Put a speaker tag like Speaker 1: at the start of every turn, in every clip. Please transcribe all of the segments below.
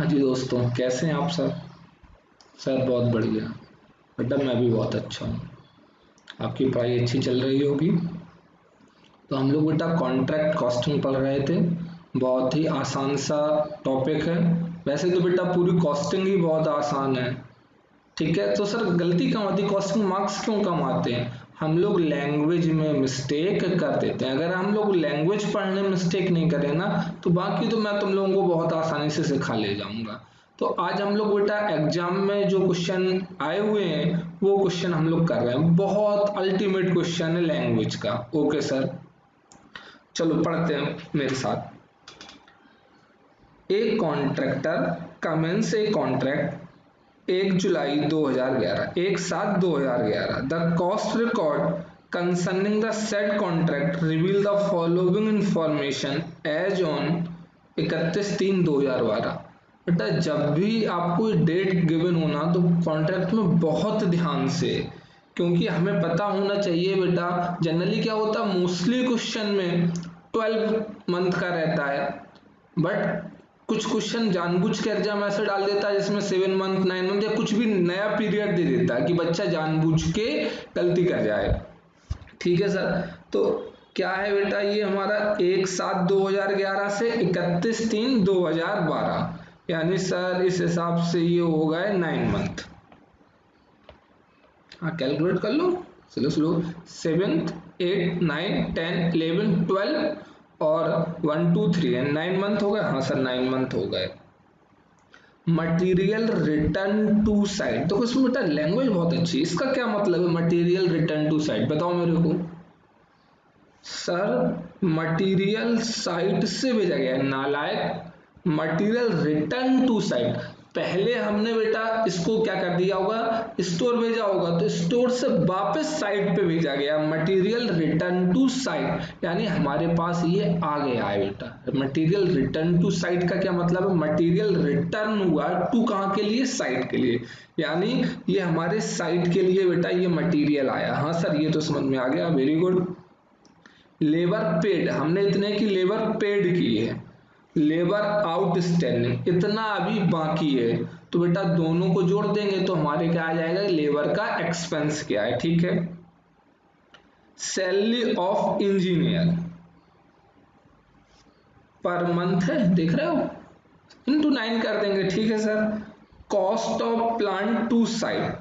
Speaker 1: हाँ जी दोस्तों, कैसे हैं आप सब? सर बहुत बढ़िया। बेटा मैं भी बहुत अच्छा हूँ। आपकी पढ़ाई अच्छी चल रही होगी। तो हम लोग बेटा कॉन्ट्रैक्ट कॉस्टिंग पढ़ रहे थे। बहुत ही आसान सा टॉपिक है। वैसे तो बेटा पूरी कॉस्टिंग ही बहुत आसान है। ठीक है, तो सर गलती कहाँ होती है? कॉस्टिंग मार्क्स क्यों कम आते हैं? हम लोग लैंग्वेज में मिस्टेक कर देते हैं। अगर हम लोग लैंग्वेज पढ़ने में मिस्टेक नहीं करें ना, तो बाकी तो मैं तुम लोगों को बहुत आसानी से सिखा ले जाऊंगा। तो आज हम लोग बेटा एग्जाम में जो क्वेश्चन आए हुए हैं वो क्वेश्चन हम लोग कर रहे हैं। बहुत अल्टीमेट क्वेश्चन है लैंग्वेज का। ओके सर, चलो पढ़ते हैं मेरे साथ। एक contractor commence a contract 1 July 2011, 1/7/2011। The cost record concerning the said contract reveal the following information as on 31/3/2012। बेटा जब भी आपको डेट गिवन होना तो कॉन्ट्रैक्ट में बहुत ध्यान से, क्योंकि हमें पता होना चाहिए बेटा। जनरली क्या होता है, मोस्टली क्वेश्चन में 12 मंथ का रहता है, बट कुछ क्वेश्चन जानबूझ के एग्जाम ऐसे डाल देता है जिसमें 7 मंथ 9 मंथ या कुछ भी नया पीरियड दे देता है कि बच्चा जानबूझ के गलती कर जाए। ठीक है सर, तो क्या है बेटा, ये हमारा 1/7/2011 से 31/3/2012, यानी सर इस हिसाब से ये हो गए 9 मंथ। हाँ कैलकुलेट कर लो, स्लो स्लो। 7th 8 9 10 11 12 और 1 2 3 एंड 9 मंथ हो गए। हाँ सर 9 मंथ हो गए। मटीरियल रिटर्न टू साइट, देखो इसमें बेटा लैंग्वेज बहुत अच्छी है। इसका क्या मतलब है मटीरियल रिटर्न टू साइट, बताओ मेरे को। सर मटीरियल साइट से भेजा गया है, नालायक। मटीरियल रिटर्न टू साइट, पहले हमने बेटा इसको क्या कर दिया होगा, स्टोर भेजा होगा, तो स्टोर से वापस साइट पे भेजा गया। मटीरियल रिटर्न टू साइट यानी हमारे पास ये आ गया है बेटा। मटीरियल रिटर्न टू साइट का क्या मतलब है, मटीरियल रिटर्न हुआ टू कहाँ के लिए, साइट के लिए, यानी ये हमारे साइट के लिए बेटा ये मटीरियल आया। हाँ सर ये तो समझ में आ गया, वेरी गुड। लेबर पेड, हमने इतने की लेबर पेड की है। लेबर आउटस्टैंडिंग, इतना अभी बाकी है, तो बेटा दोनों को जोड़ देंगे तो हमारे क्या आ जाएगा, लेबर का एक्सपेंस क्या है। ठीक है, salary of engineer per month है, देख रहे हो, इंटू 9 कर देंगे। ठीक है sir, cost of plant to site,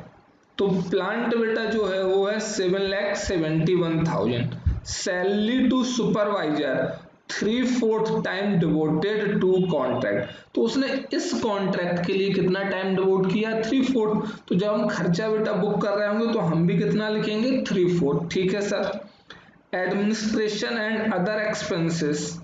Speaker 1: तो प्लांट बेटा जो है वो है 7,71,000। Salary to supervisor 3/4 time devoted to contract, तो उसने इस कॉन्ट्रैक्ट के लिए कितना टाइम डिवोट किया, 3/4। तो जब हम खर्चा बेटा बुक कर रहे होंगे तो हम भी कितना लिखेंगे, 3/4। ठीक है sir, administration and other expenses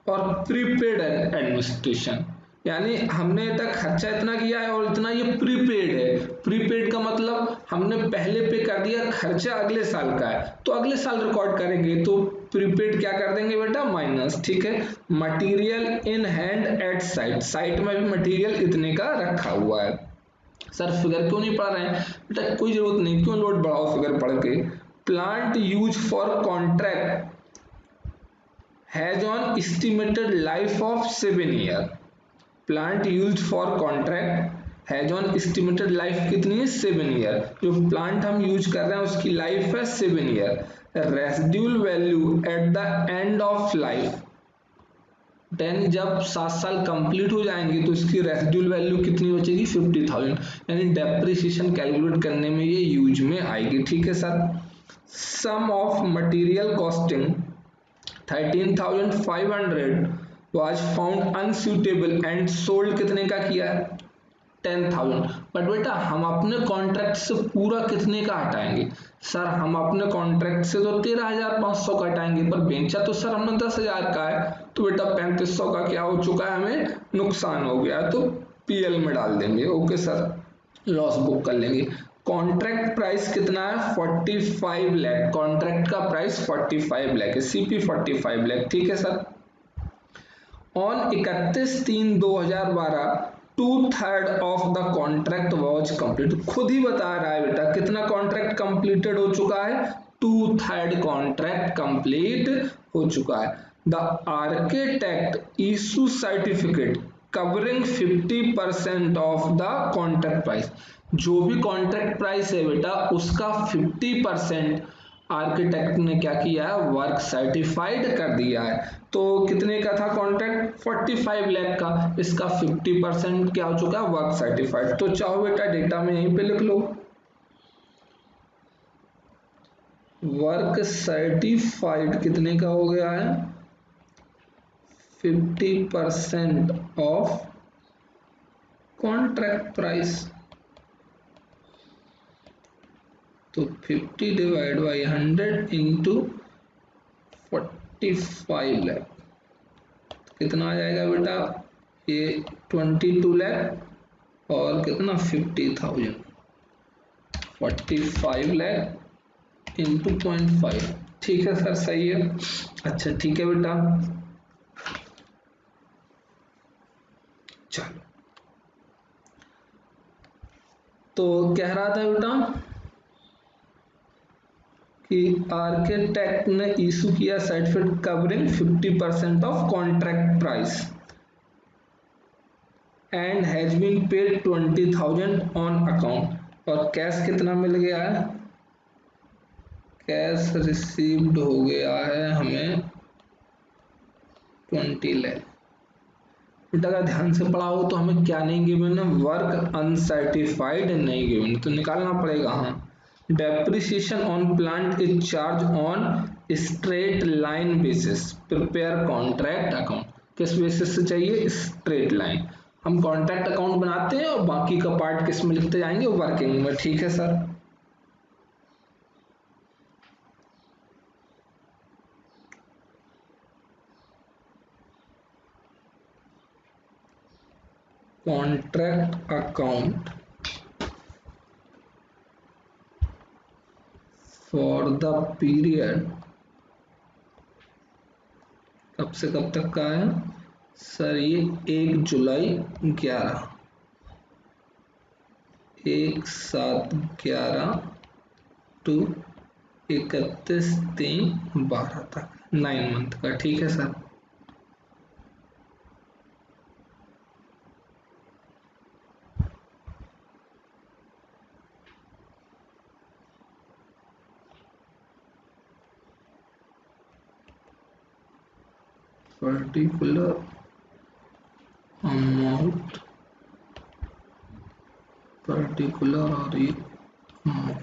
Speaker 1: और प्रीपेड एडमिनिस्ट्रेशन, यानी हमने तक खर्चा इतना किया है और इतना ये प्रीपेड है। प्रीपेड का मतलब हमने पहले पे कर दिया, खर्चा अगले साल का है तो अगले साल रिकॉर्ड करेंगे, तो प्रीपेड क्या कर देंगे बेटा, माइनस। ठीक है, material in hand at site, site में भी मटेरियल इतने का रखा हुआ है। सर फिगर क्यों नहीं पढ़ रहे हैं बेटा, कोई जरूरत नहीं, क्यों लोड बढ़ाओ फिगर पढ़ के। Plant use for contract has on estimated life of 7 year। Plant use for contract has on estimated life कितनी है, 7 ईयर। जो प्लांट हम यूज कर रहे हैं उसकी लाइफ है 7 year. Residual value at the end of life, then जब 7 साल कंप्लीट हो जाएंगे तो इसकी रेसिड्यूल वैल्यू कितनी बचेगी, 50,000, यानी डेप्रिसिएशन कैलकुलेट करने में ये यूज में आएगी। ठीक है sir, sum of material costing 13,500 was found unsuitable and sold कितने का किया है, 10,000। बट बेटा हम अपने कॉन्ट्रैक्ट से पूरा कितने का हटाएंगे, सर हम अपने कॉन्ट्रैक्ट से तो 13,500 का हटाएंगे, पर बेचा तो सर हमने 10,000 का है, तो बेटा 3,500 का क्या हो चुका है, हमें नुकसान हो गया, तो पीएल में डाल देंगे। ओके सर, लॉस बुक कर लेंगे। कॉन्ट्रैक्ट प्राइस कितना है, 45 लाख, कॉन्ट्रैक्ट का प्राइस 45 लाख है, सीपी 45 लाख। ठीक है sir, on 31/3/2012 2/3 of the contract was complete, खुद ही बता रहा है बेटा कितना कॉन्ट्रैक्ट कंप्लीटेड हो चुका है, 2/3 कॉन्ट्रैक्ट कंप्लीट हो चुका है। The architect issue certificate covering 50% of the contract price. जो भी कॉन्ट्रैक्ट प्राइस है बेटा उसका 50% आर्किटेक्ट ने क्या किया है, वर्क सर्टिफाइड कर दिया है। तो कितने का था कॉन्ट्रैक्ट, 45 लाख का, इसका 50% क्या हो चुका है, वर्क सर्टिफाइड। तो चाहो बेटा डेटा में यहीं पे लिख लो, वर्क सर्टिफाइड कितने का हो गया है, 50% ऑफ कॉन्ट्रैक्ट प्राइस। तो 50 डिवाइड बाई 100 इंटू 45 लाख कितना आ जाएगा बेटा, ये 22 लाख और कितना 50,000, 45 लाख इंटू 0.5। ठीक है सर, सही है। अच्छा ठीक है बेटा, चलो तो कह रहा था बेटा कि आर्किटेक्ट ने इशू किया certificate covering 50% of contract price and has been paid 20,000 on account. और कैश कितना मिल गया है, कैश रिसीव्ड हो गया है हमें 20 लाख। बेटा अगर ध्यान से पढ़ा हो तो हमें क्या नहीं गिवन है, वर्क अनसर्टिफाइड नहीं गिवन, तो निकालना पड़ेगा। हाँ, depreciation on plant is charge on straight line basis, prepare contract account. किस बेसिस से चाहिए, स्ट्रेट लाइन। हम कॉन्ट्रैक्ट अकाउंट बनाते हैं और बाकी का पार्ट किस में लिखते जाएंगे, वर्किंग में। ठीक है sir, contract account for the period कब से कब तक का है सर, ये 1 जुलाई 11, 1/7/11 टू 31/3/12 तक, 9 मंथ का। ठीक है सर, पर्टिकुलर अमाउंट, पर्टिकुलर और ये amount।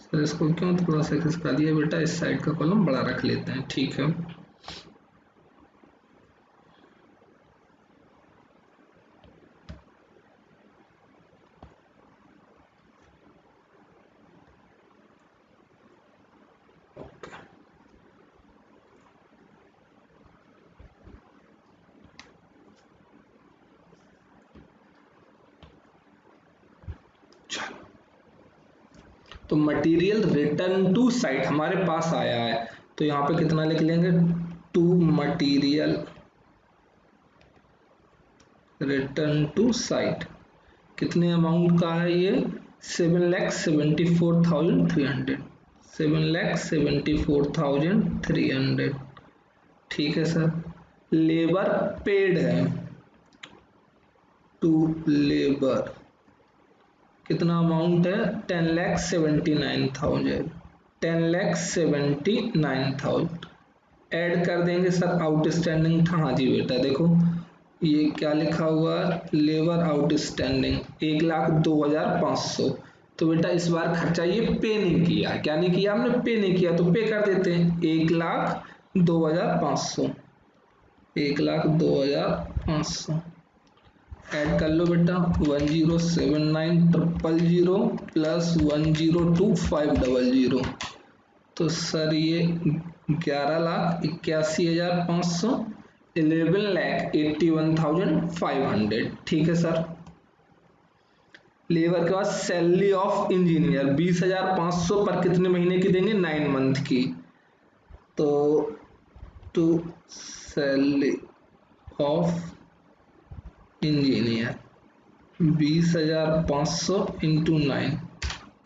Speaker 1: सर इसको क्यों थोड़ा सा खिसका दिया बेटा, इस साइड का कॉलम बड़ा रख लेते हैं। ठीक है, तो मटेरियल रिटर्न टू साइट हमारे पास आया है, तो यहाँ पे कितना लिख लेंगे, to material return to site. कितने अमाउंट का है ये, 7,74,300, 7,74,300। ठीक है सर, लेबर पेड है टू लेबर, कितना अमाउंट है, 10,79,000, 10,79,000। ऐड कर देंगे सर, आउटस्टैंडिंग था। हाँ जी बेटा देखो ये क्या लिखा हुआ है, लेबर आउटस्टैंडिंग 1,02,500। तो बेटा इस बार खर्चा ये पे नहीं किया, क्या नहीं किया हमने, पे नहीं किया, तो पे कर देते हैं 1,02,500, 1,02,500। ऐड कर लो बेटा, 1079,000 प्लस 102500, तो सर ये 11,81,500, 11,81,500। ठीक है सर, लेबर के बाद सैलरी ऑफ इंजीनियर 20,500 पर कितने महीने की देंगे, 9 मंथ की। तो to salary of engineer 20,500 into 9,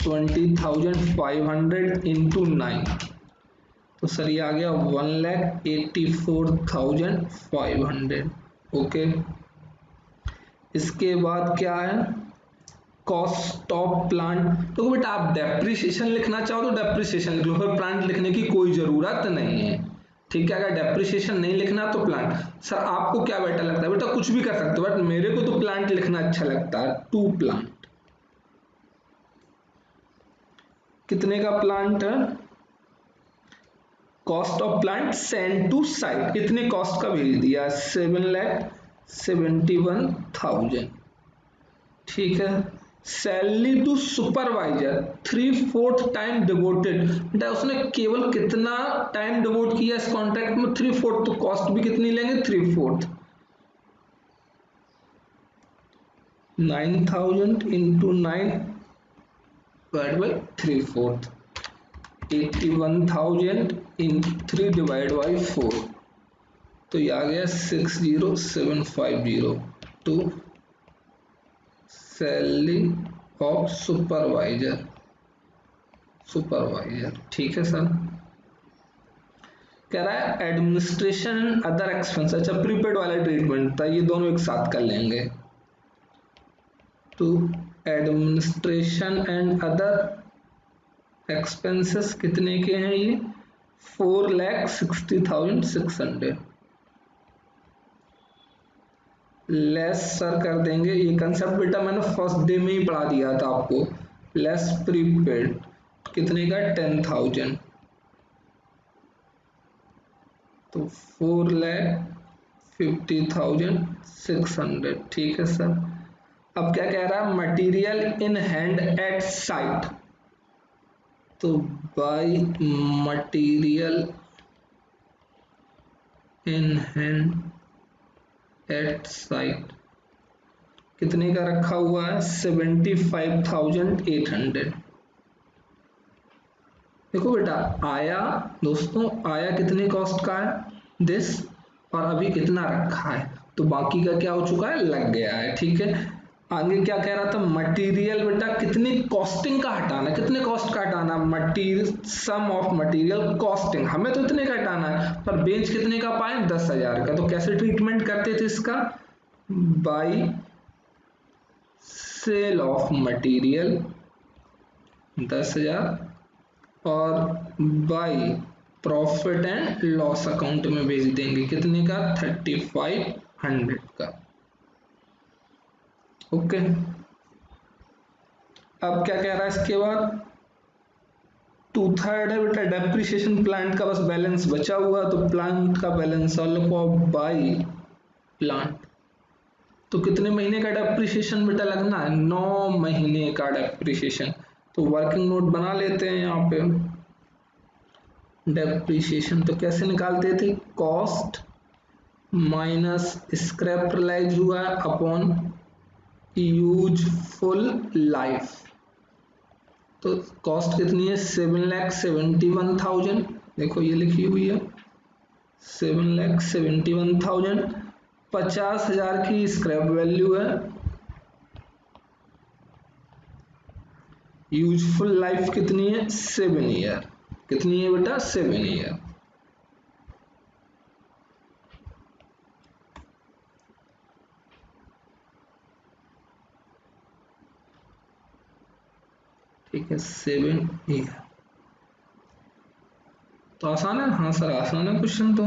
Speaker 1: 20,500 into 9, तो सर ये आ गया 1,84,500। ओके, इसके बाद क्या है, कॉस्ट ऑफ प्लांट। तो बेटा आप डेप्रिसिएशन लिखना चाहो तो डेप्रिसिएशन लिख लो, फिर प्लांट लिखने की कोई जरूरत नहीं है, ठीक है। अगर डेप्रिसिएशन नहीं लिखना तो प्लांट। सर आपको क्या बेटा लगता है, बेटा कुछ भी कर सकते हो, बट मेरे को तो प्लांट लिखना अच्छा लगता है। 2 प्लांट, कितने का प्लांट है, cost of plant send to site, कितने कॉस्ट का भेज दिया, 7,71,000, ठीक है। Salary to supervisor 3/4 time devoted, बेटा उसने केवल कितना टाइम डिवोट किया इस कॉन्ट्रैक्ट में, 3/4, तो कॉस्ट भी कितनी लेंगे, 3/4, 9,000 into 9 divide by 3/4, 81,000 in 3 divide by 4, तो ये आ गया 60,750 टू सैलरी ऑफ सुपरवाइजर, ठीक है सर। कह रहा है एडमिनिस्ट्रेशन एंड अदर एक्सपेंस, अच्छा प्रीपेड वाला ट्रीटमेंट था, ये दोनों एक साथ कर लेंगे। तो एडमिनिस्ट्रेशन एंड अदर एक्सपेंसेस कितने के हैं ये, 4,60,600 लेस सर कर देंगे, ये कंसेप्ट बेटा मैंने फर्स्ट डे में ही पढ़ा दिया था आपको। लेस प्रीपेड कितने का, 10,000, तो 4,50,600, ठीक है सर। अब क्या कह रहा है, material in hand at site, तो by material in hand at site कितने का रखा हुआ है, 75,800। देखो बेटा आया, दोस्तों आया कितने कॉस्ट का है, दिस, और अभी कितना रखा है, तो बाकी का क्या हो चुका है, लग गया है, ठीक है। आगे क्या कह रहा था, मटेरियल बेटा कितनी कॉस्टिंग का हटाना, कितने कॉस्ट का हटाना, material sum of material costing, हमें तो इतने का हटाना है, पर बेच कितने का पाए, 10,000 का। तो कैसे ट्रीटमेंट करते थे इसका, बाई सेल ऑफ मटेरियल 10,000 और by profit and loss account में भेज देंगे, कितने का, 3,500 का। ओके, अब क्या कह रहा है इसके बाद, 2/3 है बेटा डेप्रिसिएशन, प्लांट का बस बैलेंस बचा हुआ, तो प्लांट का बैलेंस लिखो बाई प्लांट, तो कितने महीने का डेप्रिसिएशन बेटा लगना है, 9 महीने का डेप्रिसिएशन। तो वर्किंग नोट बना लेते हैं यहाँ पे, डेप्रिसिएशन तो कैसे निकालते थे, कॉस्ट माइनस स्क्रैप रिलाइज हुआ अपॉन यूजफुल लाइफ, तो कॉस्ट कितनी है, 7,71,000, देखो ये लिखी हुई है 7,71,000, 50,000 की स्क्रैप वैल्यू है, यूजफुल लाइफ कितनी है, 7 ईयर, कितनी है बेटा, 7 ईयर। ठीक है, 7 ईयर, तो आसान है, हाँ सर आसान है क्वेश्चन तो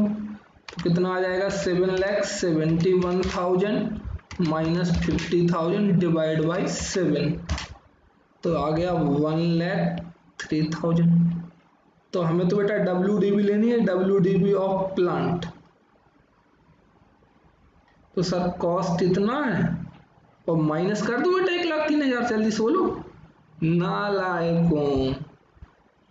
Speaker 1: कितना आ जाएगा, 7,71,000 माइनस 50,000 डिवाइड बाई 7, तो आ गया 1,03,000। तो हमें तो बेटा WDV लेनी है, WDV ऑफ प्लांट, तो सर कॉस्ट इतना है और माइनस कर दो बेटा 1,03,000, जल्दी से बोलो, नालायकों,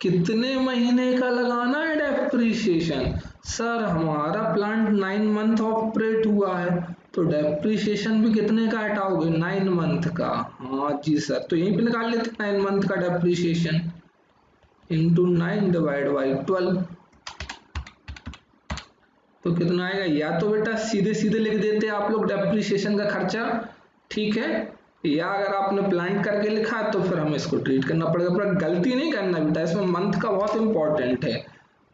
Speaker 1: कितने महीने का लगाना है डेप्रिसिएशन, सर हमारा प्लांट 9 मंथ ऑपरेट हुआ है, तो डेप्रिसिएशन भी कितने का हटाओगे, 9 मंथ का, हाँ जी सर, तो यहीं पे निकाल लेते 9 मंथ का डेप्रिसिएशन इंटू 9 डिवाइड बाई 12, तो कितना आएगा, या तो बेटा सीधे सीधे लिख देते आप लोग डेप्रिसिएशन का खर्चा, ठीक है, या अगर आपने प्लांट करके लिखा तो फिर हमें इसको ट्रीट करना पड़ेगा, पर गलती नहीं करना बेटा, इसमें मंथ का बहुत इंपॉर्टेंट है,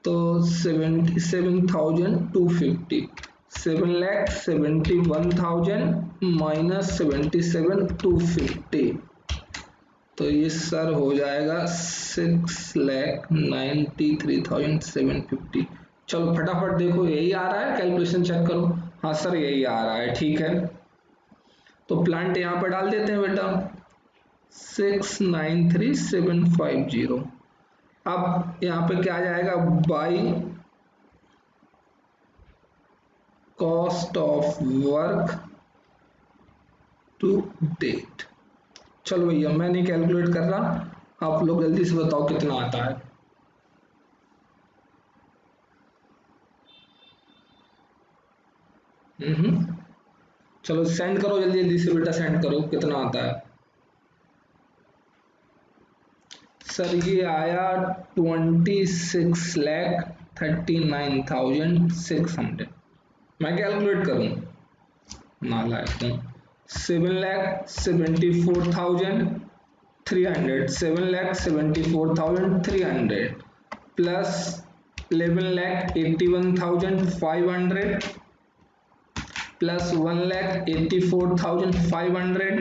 Speaker 1: तो 77,250, 7,71,000 माइनस 77,250, तो ये सर हो जाएगा 6,93,750। चलो फटाफट देखो यही आ रहा है, कैलकुलेशन चेक करो। हाँ सर यही आ रहा है, ठीक है। तो प्लांट यहाँ पर डाल देते हैं बेटा 6,93,750। अब यहाँ पे क्या आ जाएगा, by cost of work to date. चलो भैया मैं नहीं कैलकुलेट कर रहा, आप लोग जल्दी से बताओ कितना आता है। चलो सेंड करो जल्दी जल्दी से बेटा, सेंड करो कितना आता है। सर ये आया 26,39,600। मैं कैलकुलेट करूं, नालायक हूं। 7,74,300, 7,74,300 प्लस 11,81,500 प्लस 1,84,500,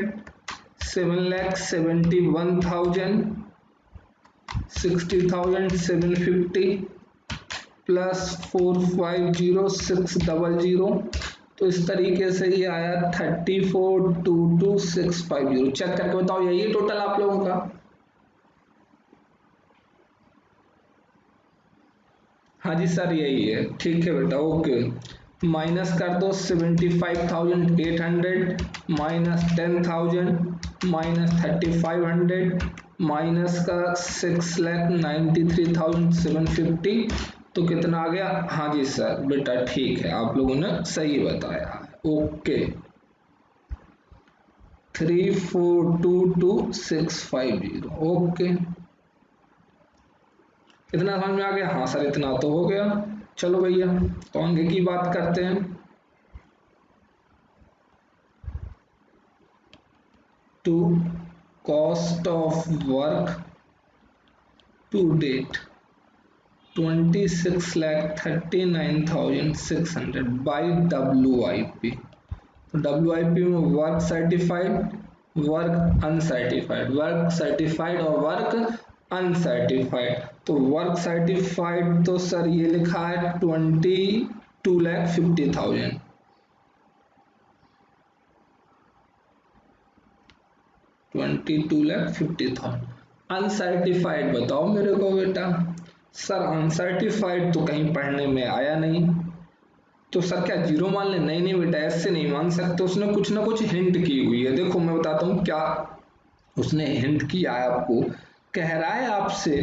Speaker 1: 7,71,000, 60,750 प्लस 450,600। तो इस तरीके से ये आया 34,22,650। चेक करके बताओ यही है टोटल आप लोगों का। हाँ जी सर यही है, ठीक है बेटा, ओके। माइनस कर दो 75,800 माइनस 10,000 माइनस 3,500 माइनस का 6,93,750, तो कितना आ गया। हाँ जी सर बेटा ठीक है, आप लोगों ने सही बताया, ओके। 3422,650, ओके। इतना समझ में आ गया। हाँ सर इतना तो हो गया। चलो भैया तो आगे की बात करते हैं। To cost of work to date 26,39,600 by WIP। तो WIP में work certified, work uncertified, work certified और वर्क अनसर्टिफाइड। तो वर्क सर्टिफाइड तो सर ये लिखा है 22,50,000, 22,50,000। अनसर्टिफाइड बताओ मेरे को बेटा। सर अनसर्टिफाइड तो कहीं पढ़ने में आया नहीं, तो सर क्या जीरो मान ले। नहीं नहीं बेटा ऐसे नहीं मान सकते, उसने कुछ ना कुछ हिंट की हुई है। देखो मैं बताता हूँ क्या उसने हिंट किया है आपको। कह रहा है आपसे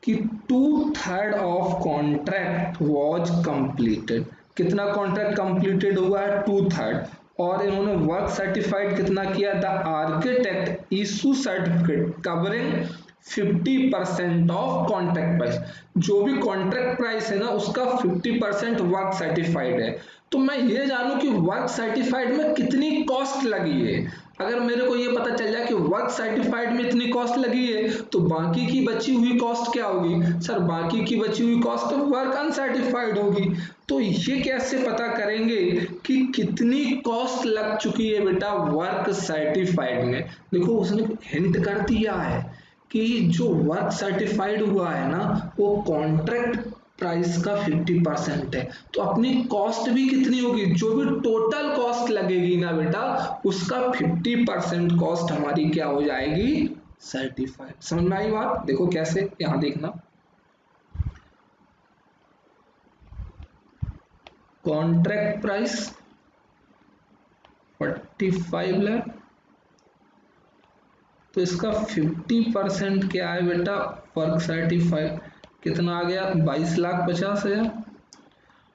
Speaker 1: कि 2/3 ऑफ कॉन्ट्रैक्ट वॉज कंप्लीटेड। कितना कॉन्ट्रैक्ट कंप्लीटेड हुआ है, 2/3। और इन्होंने वर्क सर्टिफाइड कितना किया, the architect issue certificate covering 50% of contract price. जो भी कॉन्ट्रैक्ट प्राइस है ना उसका 50% वर्क सर्टिफाइड है। तो मैं ये जानूं कि वर्क सर्टिफाइड में कितनी कॉस्ट लगी है। अगर मेरे को ये पता चल जाए कि वर्क सर्टिफाइड में इतनी कॉस्ट लगी है, तो बाकी की बची हुई कॉस्ट क्या होगी। सर बाकी की बची हुई कॉस्ट तो वर्क अनसर्टिफाइड होगी। तो ये कैसे पता करेंगे कि कितनी कॉस्ट लग चुकी है बेटा वर्क सर्टिफाइड में। देखो उसने हिंट कर दिया है कि जो वर्क सर्टिफाइड हुआ है ना वो कॉन्ट्रैक्ट प्राइस का 50% है। तो अपनी कॉस्ट भी कितनी होगी, जो भी टोटल कॉस्ट लगेगी ना बेटा उसका 50% कॉस्ट हमारी क्या हो जाएगी, सर्टिफाइड। समझ में आई बात। देखो कैसे, यहां देखना। कॉन्ट्रैक्ट प्राइस 45 लाख, तो इसका 50% क्या है बेटा वर्क सर्टिफाइड। कितना आ गया, 22,50,000।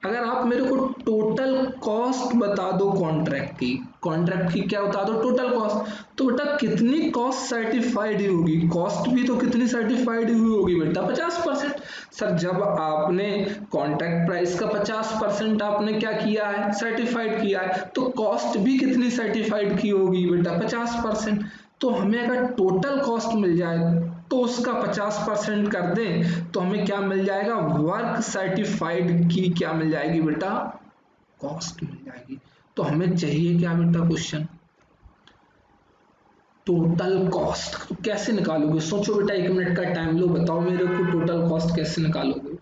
Speaker 1: अगर आप मेरे को टोटल कॉस्ट बता दो कॉन्ट्रैक्ट की क्या बता दो टोटल कॉस्ट, तो बेटा कितनी कॉस्ट सर्टिफाइड होगी। कॉस्ट भी तो कितनी सर्टिफाइड हुई होगी बेटा 50%। सर जब आपने कॉन्ट्रैक्ट प्राइस का 50% आपने क्या किया है, सर्टिफाइड किया है, तो कॉस्ट भी कितनी सर्टिफाइड की होगी बेटा 50%। तो हमें अगर टोटल कॉस्ट मिल जाए तो उसका 50% कर दें तो हमें क्या मिल जाएगा, वर्क सर्टिफाइड की क्या मिल जाएगी बेटा, कॉस्ट मिल जाएगी। तो हमें चाहिए क्या बेटा, क्वेश्चन टोटल कॉस्ट। तो कैसे निकालोगे, सोचो बेटा, 1 मिनट का टाइम लो, बताओ मेरे को टोटल कॉस्ट कैसे निकालोगे।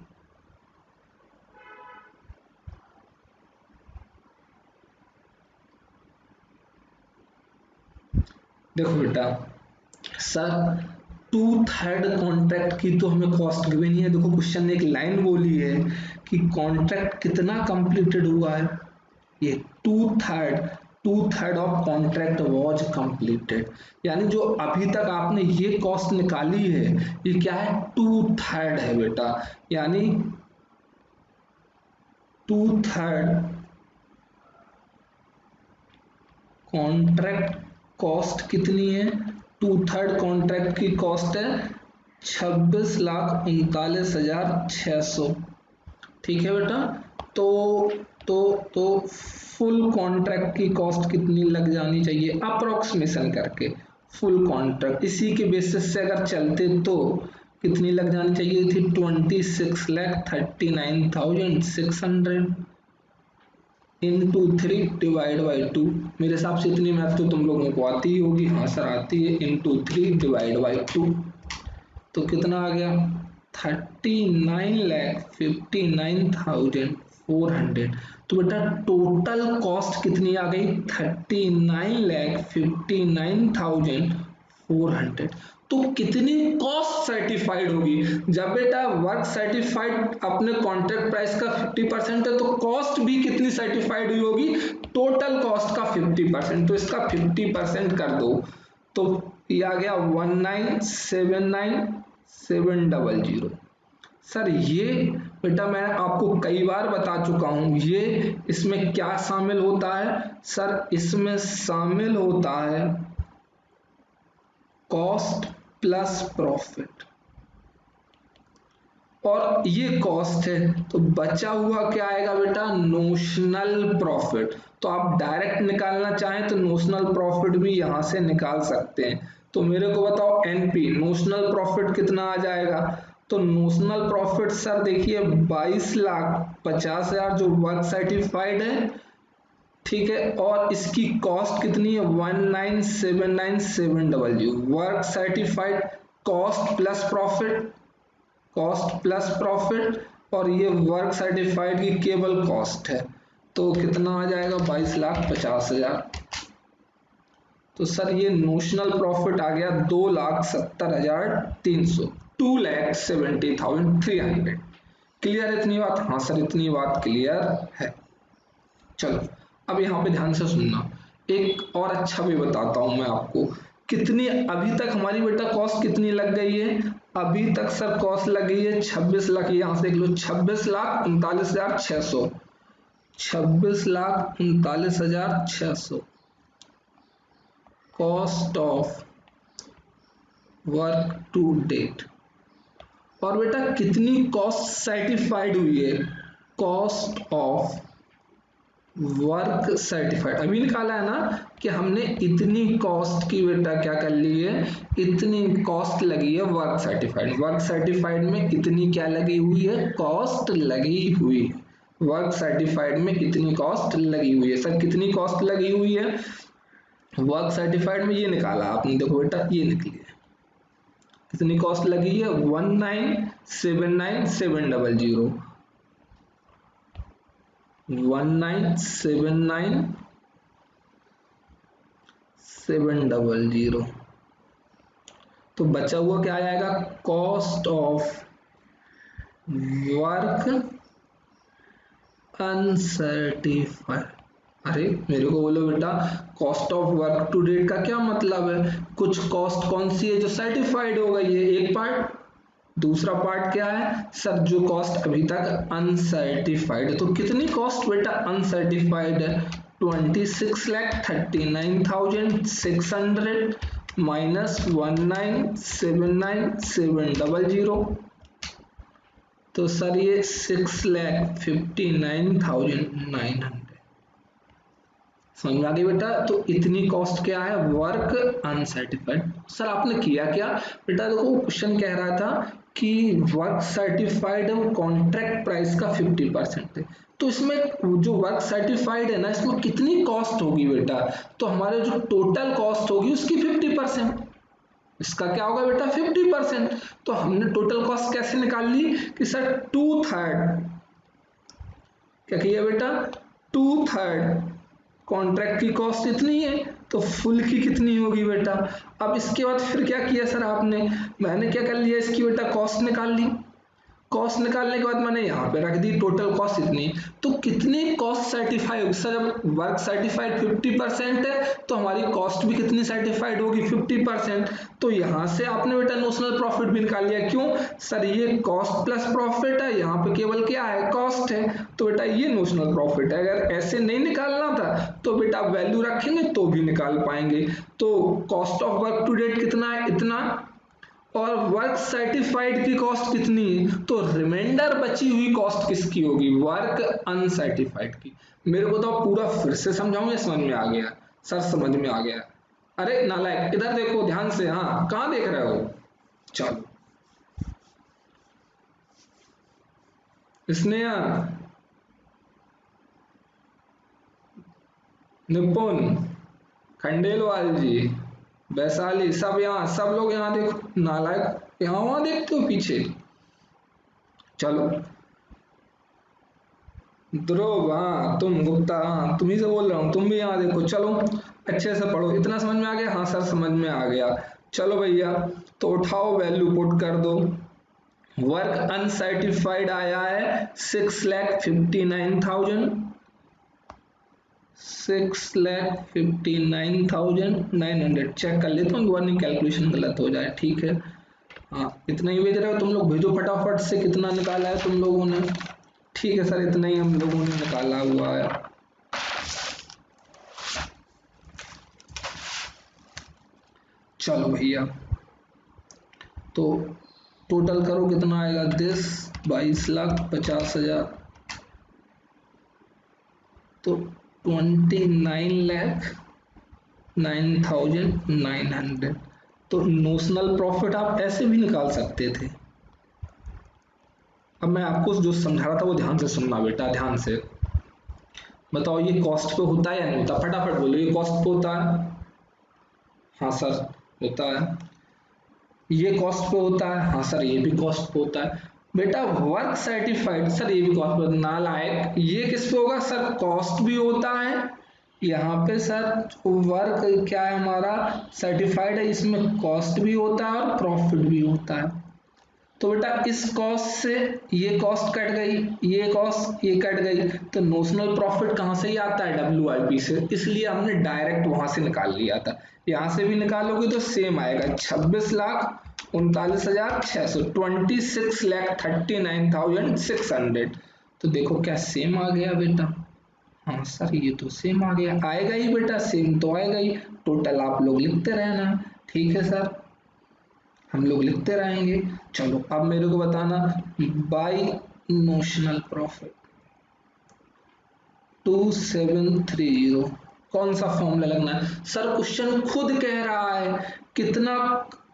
Speaker 1: देखो बेटा, सर 2/3 कॉन्ट्रैक्ट की तो हमें कॉस्ट गिवन ही है। देखो क्वेश्चन ने एक लाइन बोली है कि कॉन्ट्रैक्ट कितना कंप्लीटेड हुआ है, ये 2/3 ऑफ कॉन्ट्रैक्ट वॉज कंप्लीटेड, यानी जो अभी तक आपने ये कॉस्ट निकाली है ये क्या है, 2/3 है बेटा, यानी 2/3 कॉन्ट्रैक्ट कॉस्ट कितनी है, 2/3 कॉन्ट्रैक्ट की कॉस्ट है 26,39,600। ठीक है बेटा, तो तो फुल कॉन्ट्रैक्ट की कॉस्ट कितनी लग जानी चाहिए, अप्रोक्सीमेशन करके फुल कॉन्ट्रैक्ट इसी के बेसिस से अगर चलते तो कितनी लग जानी चाहिए थी, 26,39,600 इंटू 3 डिवाइड बाई 2। मेरे हिसाब से इतनी मैथ तो तुम लोगों को आती ही होगी, हाँ सर आती है, इंटू 3 डिवाइड बाई 2। तो कितना आ गया, 39,59,400। तो बेटा टोटल कॉस्ट कितनी आ गई, 39,59,400। तो कितनी कॉस्ट सर्टिफाइड होगी, जब बेटा वर्क सर्टिफाइड अपने कॉन्ट्रैक्ट प्राइस का 50% है तो कॉस्ट भी कितनी सर्टिफाइड हुई होगी, टोटल कॉस्ट का 50%। तो इसका 50% कर दो तो ये आ गया 19,79,700। सर ये बेटा मैं आपको कई बार बता चुका हूं, ये इसमें क्या शामिल होता है, सर इसमें शामिल होता है कॉस्ट प्लस प्रॉफिट, और ये कॉस्ट है तो बचा हुआ क्या आएगा बेटा, नोशनल प्रॉफिट। तो आप डायरेक्ट निकालना चाहें तो नोशनल प्रॉफिट भी यहां से निकाल सकते हैं। तो मेरे को बताओ एनपी नोशनल प्रॉफिट कितना आ जाएगा, तो नोशनल प्रॉफिट सर देखिए 22,50,000 जो वर्क सर्टिफाइड है, ठीक है, और इसकी कॉस्ट कितनी है 19,79,700, work certified cost plus profit, cost plus profit, और ये वर्क सर्टिफाइड की केवल कॉस्ट है, तो कितना आ जाएगा 22,50,000। तो सर ये नोशनल प्रॉफिट आ गया 2,70,300, 2,70,300। क्लियर है इतनी बात, हाँ सर इतनी बात क्लियर है। चलो अब यहाँ पे ध्यान से सुनना, एक और अच्छा भी बताता हूं मैं आपको, कितनी अभी तक हमारी बेटा कॉस्ट कितनी लग गई है, अभी तक सर कॉस्ट लगी है 26 लाख, यहां से देख लो 26,39,600, 26,39,600 cost of work to date. और बेटा कितनी कॉस्ट सर्टिफाइड हुई है, कॉस्ट ऑफ वर्क सर्टिफाइड अभी निकाला है ना कि हमने इतनी कॉस्ट की बेटा क्या कर ली है, इतनी कॉस्ट लगी है वर्क सर्टिफाइड, वर्क सर्टिफाइड में इतनी क्या लगी हुई है, कॉस्ट लगी हुई है, वर्क सर्टिफाइड में इतनी कॉस्ट लगी हुई है। सर कितनी कॉस्ट लगी हुई है वर्क सर्टिफाइड में, ये निकाला आपने, देखो बेटा ये निकली है, कितनी कॉस्ट लगी है 19,79,700, 19,79,700। तो बचा हुआ क्या आएगा, कॉस्ट ऑफ वर्क अनसर्टिफाइड। अरे मेरे को बोलो बेटा cost of work to date का क्या मतलब है, कुछ कॉस्ट कौन सी है जो सर्टिफाइड हो गई है, एक पार्ट, दूसरा पार्ट क्या है सर, जो कॉस्ट अभी तक अनसर्टिफाइड है। तो कितनी कॉस्ट बेटा अनसर्टिफाइड है, 26,39,600 माइनस 19,79,700। तो सर ये 6,59,900, समझ में आ गई बेटा। तो इतनी कॉस्ट क्या है, वर्क अनसर्टिफाइड। सर आपने किया क्या बेटा, देखो क्वेश्चन कह रहा था कि वर्क सर्टिफाइड कॉन्ट्रैक्ट प्राइस का 50% है, तो इसमें जो वर्क सर्टिफाइड है ना, इसमें कितनी कॉस्ट होगी बेटा, तो हमारे जो टोटल कॉस्ट होगी उसकी 50%, इसका क्या होगा बेटा 50%। तो हमने टोटल कॉस्ट कैसे निकाल ली कि सर 2/3, क्या किया बेटा 2/3 कॉन्ट्रैक्ट की कॉस्ट इतनी है, तो फुल की कितनी होगी बेटा। अब इसके बाद फिर क्या किया सर आपने, मैंने क्या कर लिया, इसकी बेटा कॉस्ट निकाल ली। कॉस्ट निकालने के बाद मैंने यहाँ पे रख दी टोटल कॉस्ट इतनी, तो कितनी कॉस्ट सर्टिफाई होगी सर, जब वर्क सर्टिफाइड 50% है तो हमारी कॉस्ट भी कितनी सर्टिफाइड होगी 50%। तो यहाँ से आपने बेटा नोशनल प्रॉफिट भी निकाल लिया, क्यों सर ये कॉस्ट प्लस प्रॉफिट है, यहाँ पे केवल क्या है कॉस्ट है, तो बेटा ये नोशनल प्रॉफिट है। अगर ऐसे नहीं निकालना था तो बेटा वैल्यू रखेंगे तो भी निकाल पाएंगे। तो cost of work to date कितना है, इतना, और वर्क सर्टिफाइड की कॉस्ट कितनी है, तो रिमाइंडर बची हुई कॉस्ट किसकी होगी, वर्क अनसर्टिफाइड की। मेरे को तो पूरा फिर से समझाऊं या समझ में आ गया, सर समझ में आ गया। अरे नालायक इधर देखो ध्यान से, हाँ कहाँ देख रहे हो, चलो इसने निपुण, खंडेलवाल जी, वैशाली, सब यहाँ, सब लोग यहाँ देखो, नालायक यहाँ वहां देखते हो पीछे, चलो ध्रुव, हाँ तुम, गुप्ता, हाँ तुम्ही से बोल रहा हूँ, तुम भी यहाँ देखो, चलो अच्छे से पढ़ो। इतना समझ में आ गया, हाँ सर समझ में आ गया। चलो भैया, तो उठाओ वैल्यू पुट कर दो। वर्क अनसर्टिफाइड आया है 6,59,000, 6,59,900। चेक कर लेता हूँ एक बार, नहीं कैलकुलेशन गलत हो जाए, ठीक है। हाँ इतना ही भेज रहे हो तुम लोग, भेजो फटाफट से, कितना निकाला है तुम लोगों ने। ठीक है सर, इतना ही हम लोगों ने निकाला हुआ है। चलो भैया, तो टोटल करो कितना आएगा, 22,50,000, तो 29,09,900। तो नोशनल प्रॉफिट आप ऐसे भी निकाल सकते थे। अब मैं आपको जो समझा रहा था वो ध्यान से सुनना बेटा, ध्यान से बताओ, ये कॉस्ट पे होता है या नहीं होता, फटाफट बोलो, ये कॉस्ट पे होता है, हाँ सर होता है। ये कॉस्ट पे होता है, हाँ सर ये भी कॉस्ट पे होता है। बेटा वर्क सर्टिफाइड, सर ये भी कॉस्ट पे, नालायक ये किस पे होगा सर, कॉस्ट भी होता है यहाँ पे सर। वर्क क्या है हमारा सर्टिफाइड है, इसमें कॉस्ट भी होता है और प्रॉफिट भी होता है। तो बेटा इस कॉस्ट से ये कॉस्ट कट गई, ये कॉस्ट ये कट गई, तो नोशनल प्रॉफिट कहाँ से ही आता है, WIP से, इसलिए हमने डायरेक्ट वहां से निकाल लिया था। यहाँ से भी निकालोगे तो सेम आएगा, 26,39,600, 26,39,600। तो देखो क्या सेम आ गया बेटा, हाँ सर ये तो सेम आ गया, आएगा ही बेटा, सेम तो आएगा ही। टोटल आप लोग लिखते रहना, ठीक है सर, हम लोग लिखते रहेंगे। चलो अब मेरे को बताना, बाई नोशनल प्रॉफिट 2730 कौन सा फॉर्मूला लगना है सर, क्वेश्चन खुद कह रहा है कितना,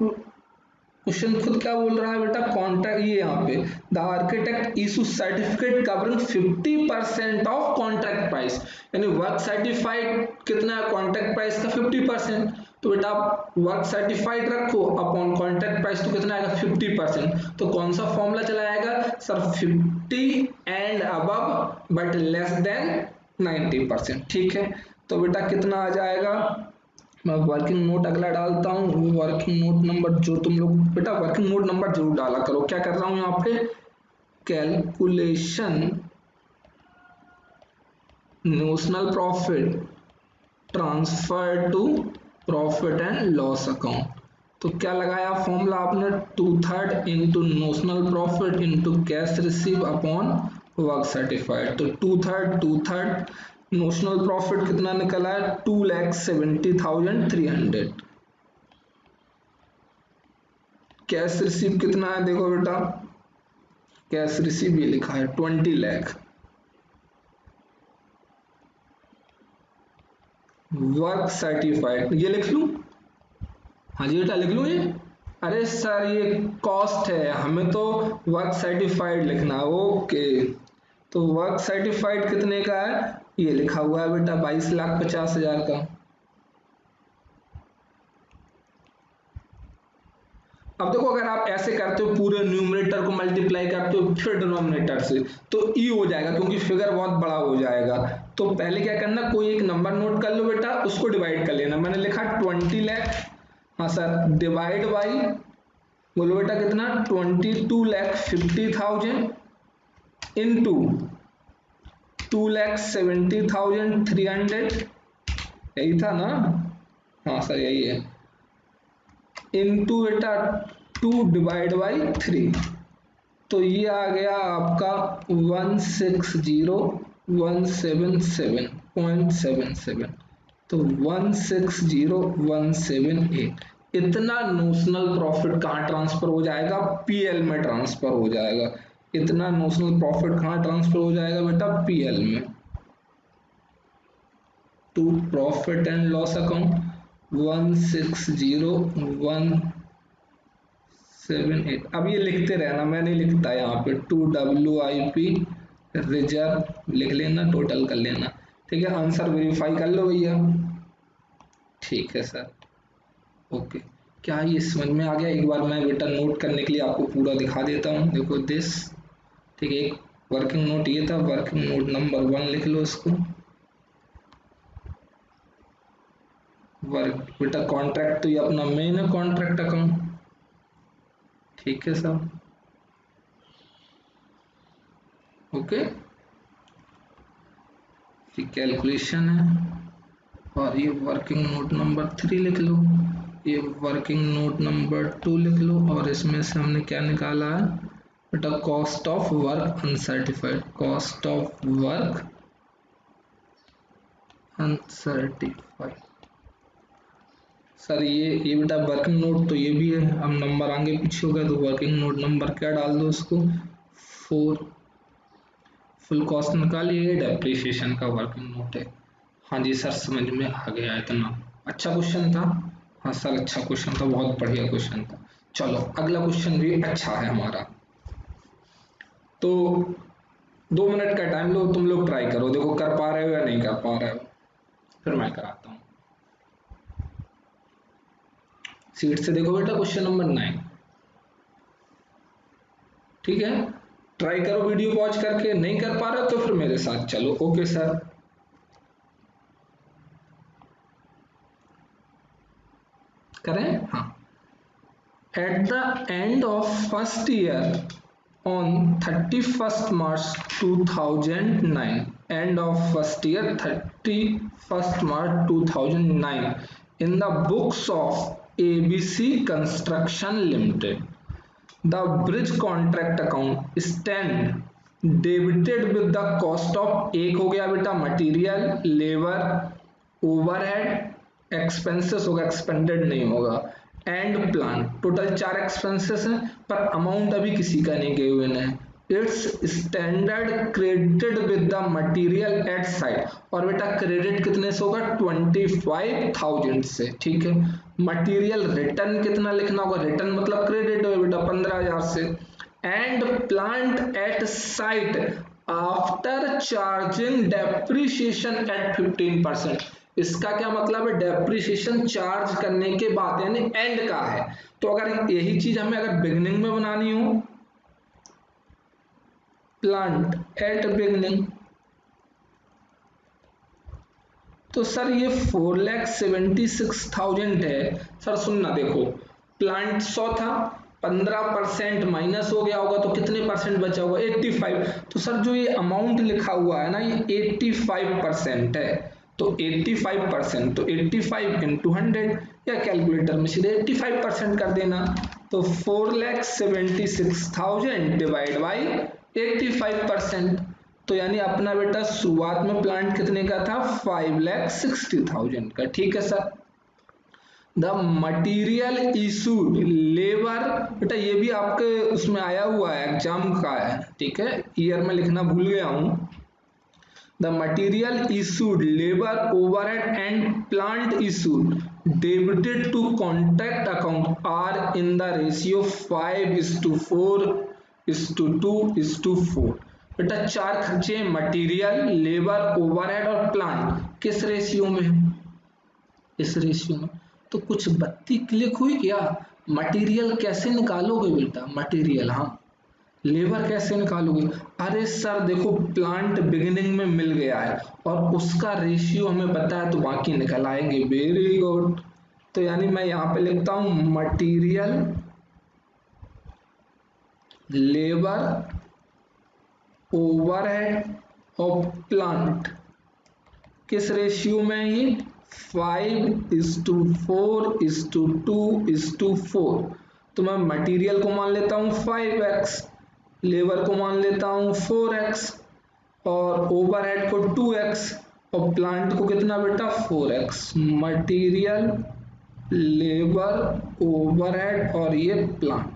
Speaker 1: क्वेश्चन खुद क्या बोल रहा है बेटा, कॉन्ट्रैक्ट, ये यहाँ पे the architect issue certificate covering 50% of contract price, यानी वर्क सर्टिफाइड कितना है, कॉन्ट्रैक्ट प्राइस का 50%। तो बेटा आप वर्क सर्टिफाइड रखो अपॉन कॉन्ट्रैक्ट प्राइस, तो कितना आएगा 50%। तो कौन सा फॉर्मूला चलाएगा sir, 50 and above but less than 90%, ठीक है। तो बेटा कितना आ जाएगा, मैं वर्किंग नोट अगला डालता हूँ, वर्किंग नोट नंबर जो तुम लोग बेटा वर्किंग नोट नंबर जरूर डाला करो, क्या कर रहा हूँ यहाँ पे, calculation notional profit transfer to profit and loss account. तो क्या लगाया फॉर्मूला आपने, 2/3 इंटू notional profit into cash receive upon work certified. तो 2/3 नोशनल प्रॉफिट कितना निकला है, 2,70,300। कैश रिसीव कितना है, देखो बेटा कैश रिसीव ये लिखा है 20 लाख। वर्क सर्टिफाइड, ये लिख लूं? हाँ जी बेटा लिख लूं ये? अरे सर ये कॉस्ट है, हमें तो वर्क सर्टिफाइड लिखना है। ओके, तो वर्क सर्टिफाइड कितने का है? ये लिखा हुआ है बेटा 22,50,000 का। अब देखो अगर आप ऐसे करते हो, पूरे न्यूमरेटर को मल्टीप्लाई करते हो फिर डिनोमिनेटर से, तो ई हो जाएगा क्योंकि फिगर बहुत बड़ा हो जाएगा। तो पहले क्या करना, कोई एक नंबर नोट कर लो बेटा, उसको डिवाइड कर लेना। मैंने लिखा 20 लाख, हाँ सर, डिवाइड बाई, बोलो बेटा कितना, 22,50,000 इंटू 2,70,300, यही था ना? हाँ सर यही है, इंटू बेटा 2 डिवाइड बाई 3, तो ये आ गया आपका 160,177.77, तो 160,178। इतना नोशनल प्रॉफिट कहाँ ट्रांसफर हो जाएगा? पीएल में ट्रांसफर हो जाएगा। इतना नोशनल प्रॉफिट कहाँ ट्रांसफर हो जाएगा बेटा? पीएल में, to profit and loss account. 160,178। अब ये लिखते रहना, मैं नहीं लिखता यहाँ पे, 2WIP रिजर्व लिख लेना, टोटल कर लेना। ठीक है, आंसर वेरीफाई कर लो भैया। ठीक है सर, ओके। क्या ये समझ में आ गया? एक बार मैं बेटा नोट करने के लिए आपको पूरा दिखा देता हूँ। देखो दिस, ठीक है, एक वर्किंग नोट ये था, वर्किंग नोट नंबर 1 लिख लो इसको। वर्क बेटा कॉन्ट्रैक्ट, तो ये अपना मेन है कॉन्ट्रैक्ट अकाउंट। ठीक है सर, ओके, ये कैलकुलेशन है। और ये वर्किंग नोट नंबर 3 लिख लो, ये वर्किंग नोट नंबर 2 लिख लो, और इसमें से हमने क्या निकाला है बेटा? Cost of work uncertified, cost of work uncertified. Sir ये बेटा वर्किंग नोट तो ये भी है, अब नंबर आगे पीछे हो गया तो वर्किंग नोट नंबर क्या डाल दो उसको? 4। फुल कॉस्ट निकालिए, डेप्रिसिएशन का वर्किंग नोट है। हाँ जी सर समझ में आ गया, इतना अच्छा क्वेश्चन था। हाँ सर अच्छा क्वेश्चन था, बहुत बढ़िया क्वेश्चन था। चलो अगला क्वेश्चन भी अच्छा है हमारा। तो 2 मिनट का टाइम लो, तुम लोग ट्राई करो, देखो कर पा रहे हो या नहीं कर पा रहे हो, फिर मैं कराता हूँ। सीट से देखो बेटा क्वेश्चन नंबर 9। ठीक है, ट्राई करो वीडियो पॉज करके, नहीं कर पा रहे तो फिर मेरे साथ चलो। ओके सर, करें? हाँ। At the end of first year, on 31st March 2009, end of first year 31st March 2009, in the books of ABC Construction Limited, the bridge contract account stand debited with the cost of, एक हो गया बेटा material, labour, overhead, expenses होगा, expanded नहीं होगा, and plan. Total 4 expenses हैं, पर amount अभी किसी का नहीं गिवन है। It's standard credited with the material at site, और बेटा क्रेडिट कितने से होगा? 25,000 से। ठीक है, मटेरियल रिटर्न कितना लिखना होगा? रिटर्न मतलब क्रेडिट है बेटा 15,000 से। And plant at site after charging depreciation eight 15%। इसका क्या मतलब है? डेप्रिसिएशन चार्ज करने के बाद, यानी एंड का है। तो अगर यही चीज हमें अगर बिगिनिंग में बनानी हो, प्लांट एट बिगिनिंग, तो सर ये 4,76,000 है। सर सुनना, देखो प्लांट 100 था, 15% माइनस हो गया होगा तो कितने परसेंट बचा होगा? 85। तो सर जो ये अमाउंट लिखा हुआ है ना, ये 85% है। तो 85%, तो 85 इंटू 100, या कैलकुलेटर में सीधे 85% कर देना। तो 4,76,000 डिवाइड बाई 85%। तो यानी अपना बेटा शुरुआत में प्लांट कितने का था? 5,60,000 का। ठीक है sir, the material issued labour, बेटा ये भी आपके उसमें आया हुआ है, एग्जाम का है। ठीक है, ईयर में लिखना भूल गया हूं। The material issued, labour, overhead and plant issued debited to contract account are in the ratio 5:4:2:4। बेटा चार खर्चे मटेरियल, लेबर, ओवरहेड और प्लांट किस रेशियो में है? इस रेशियो में। तो कुछ बत्ती क्लिक हुई क्या? मटेरियल कैसे निकालोगे बेटा? मटेरियल, हाँ। लेबर कैसे निकालोगे? अरे सर देखो प्लांट बिगिनिंग में मिल गया है और उसका रेशियो हमें पता है तो बाकी निकल आएंगे। Very good. तो यानी मैं यहां पे लिखता हूं मटेरियल, लेबर, ओवरहेड और प्लांट किस रेशियो में है ये? 5:4:2:4। तो मैं मटेरियल को मान लेता हूं 5x, लेबर को मान लेता हूं 4x और ओवरहेड को 2x और प्लांट को कितना बेटा? 4x। मटेरियल, लेबर, ओवरहेड और ये प्लांट।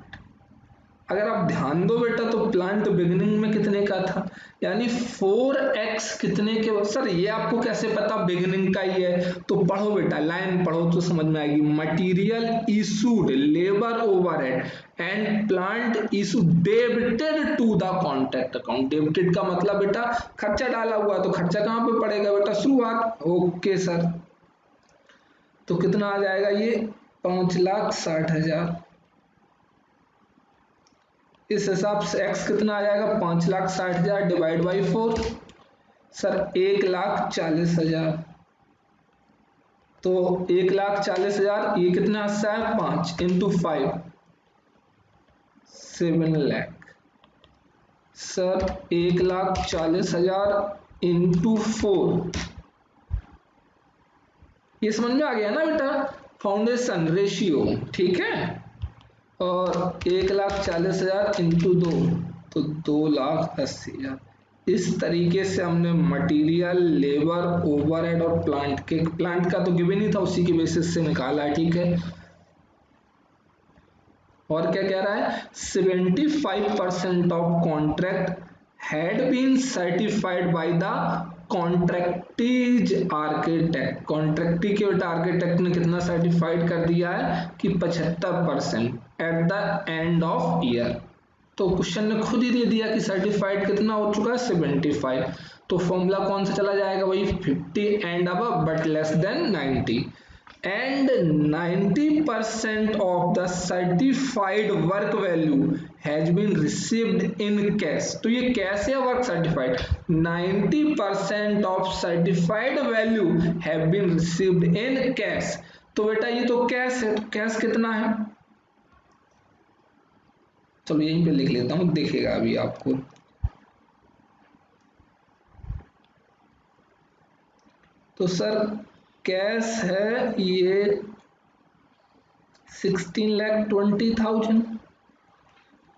Speaker 1: अगर आप ध्यान दो बेटा तो प्लांट बिगिनिंग में कितने का था? यानी 4x कितने के? सर ये आपको कैसे पता बिगिनिंग का ही है? तो पढ़ो बेटा, लाइन पढ़ो तो समझ में आएगी। Material issued, labour, overhead and plant issued debited to the contract account. Debited का मतलब बेटा खर्चा डाला हुआ, तो खर्चा कहां पे पड़ेगा बेटा? शुरुआत। Okay sir. तो कितना आ जाएगा ये? 5,60,000। इस हिसाब से x कितना आ जाएगा? 5,60,000 डिवाइड बाई 4। सर 1,40,000। तो 1,40,000 ये कितना हिस्सा है? 5 इंटू 5 7 लाख। सर 1,40,000 इंटू 4, ये समझ में आ गया ना बेटा? फाउंडेशन रेशियो, ठीक है। और 1,40,000 इंटू 2 तो 2,80,000। इस तरीके से हमने मटेरियल, लेबर, ओवरहेड और प्लांट का तो गिवन ही था, उसी की बेसिस से निकाला है, ठीक है। और क्या कह रहा है? 75% of contract had been certified by the contractee's architect. Contractee के आर्किटेक्ट ने कितना सर्टिफाइड कर दिया है? कि 75% eight the end of year. तो क्वेश्चन ने खुद ही दे दिया कि सर्टिफाइड कितना हो चुका है? 75। तो फॉर्मूला कौन सा चला जाएगा? वही 50 and above but less than 90। And 90% of the certified work value has been received in cash। तो ये कैश है work certified? 90% of certified value have been received in cash। तो बेटा ये तो कैश है, तो कैश कितना है? चलो यहीं पे लिख लेता हूं, देखेगा अभी आपको। तो सर कैश है ये 16,20,000।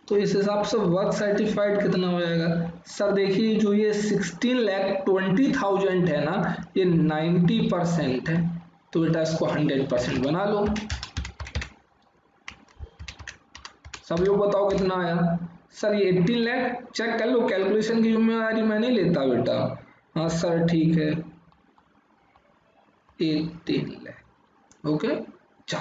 Speaker 1: तो इस हिसाब से वर्क सर्टिफाइड कितना हो जाएगा? सर देखिए जो ये 16,20,000 है ना, ये 90% है, तो बेटा इसको 100% बना लो। सब लोग बताओ कितना आया? सर ये 18 लाख। चेक कर लो, कैलकुलेशन की जिम्मेदारी मैं नहीं लेता बेटा। हाँ सर ठीक है, 18 लाख। ओके चलो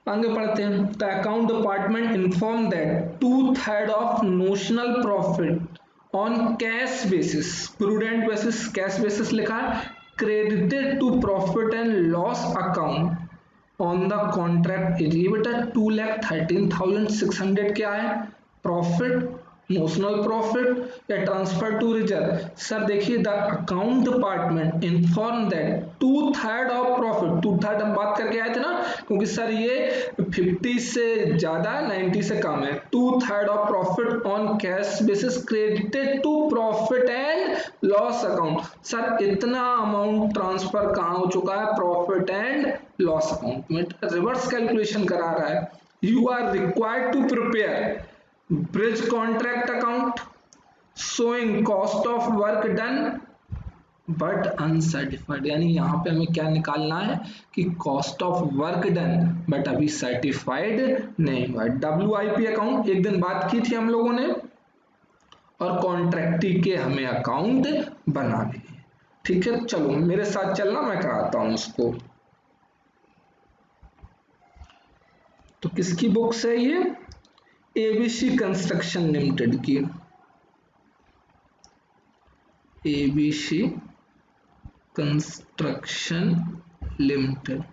Speaker 1: आगे पढ़ते हैं। The account department inform that 2/3 of notional profit on cash basis, prudent basis, cash basis लिखा है, credited to profit and loss account on the contract. ये बेटा 2,13,600 क्या है? प्रॉफिट, नोशनल प्रॉफिट या ट्रांसफर टू रिजर्व। सर देखिए the account department inform that 2/3 of profit, 2/3 हम बात करके आए थे ना, क्योंकि सर ये 50 से ज्यादा 90 से कम है। 2/3 of profit on cash basis credited to profit and loss account. Sir इतना अमाउंट ट्रांसफर कहां हो चुका है? प्रॉफिट एंड लॉस अकाउंट में। रिवर्स कैलकुलेशन करा रहा है। You are required to prepare bridge contract account showing cost of work done but uncertified. यानी यहां पे हमें क्या निकालना है? कि cost of work done but अभी सर्टिफाइड नहीं हुआ। WIP अकाउंट एक दिन बात की थी हम लोगों ने, और कॉन्ट्रैक्टी के हमें अकाउंट बनाने हैं। ठीक है, चलो मेरे साथ चलना, मैं कराता हूं उसको। तो किसकी बुक्स है ये? एबीसी कंस्ट्रक्शन लिमिटेड की। ABC construction limited.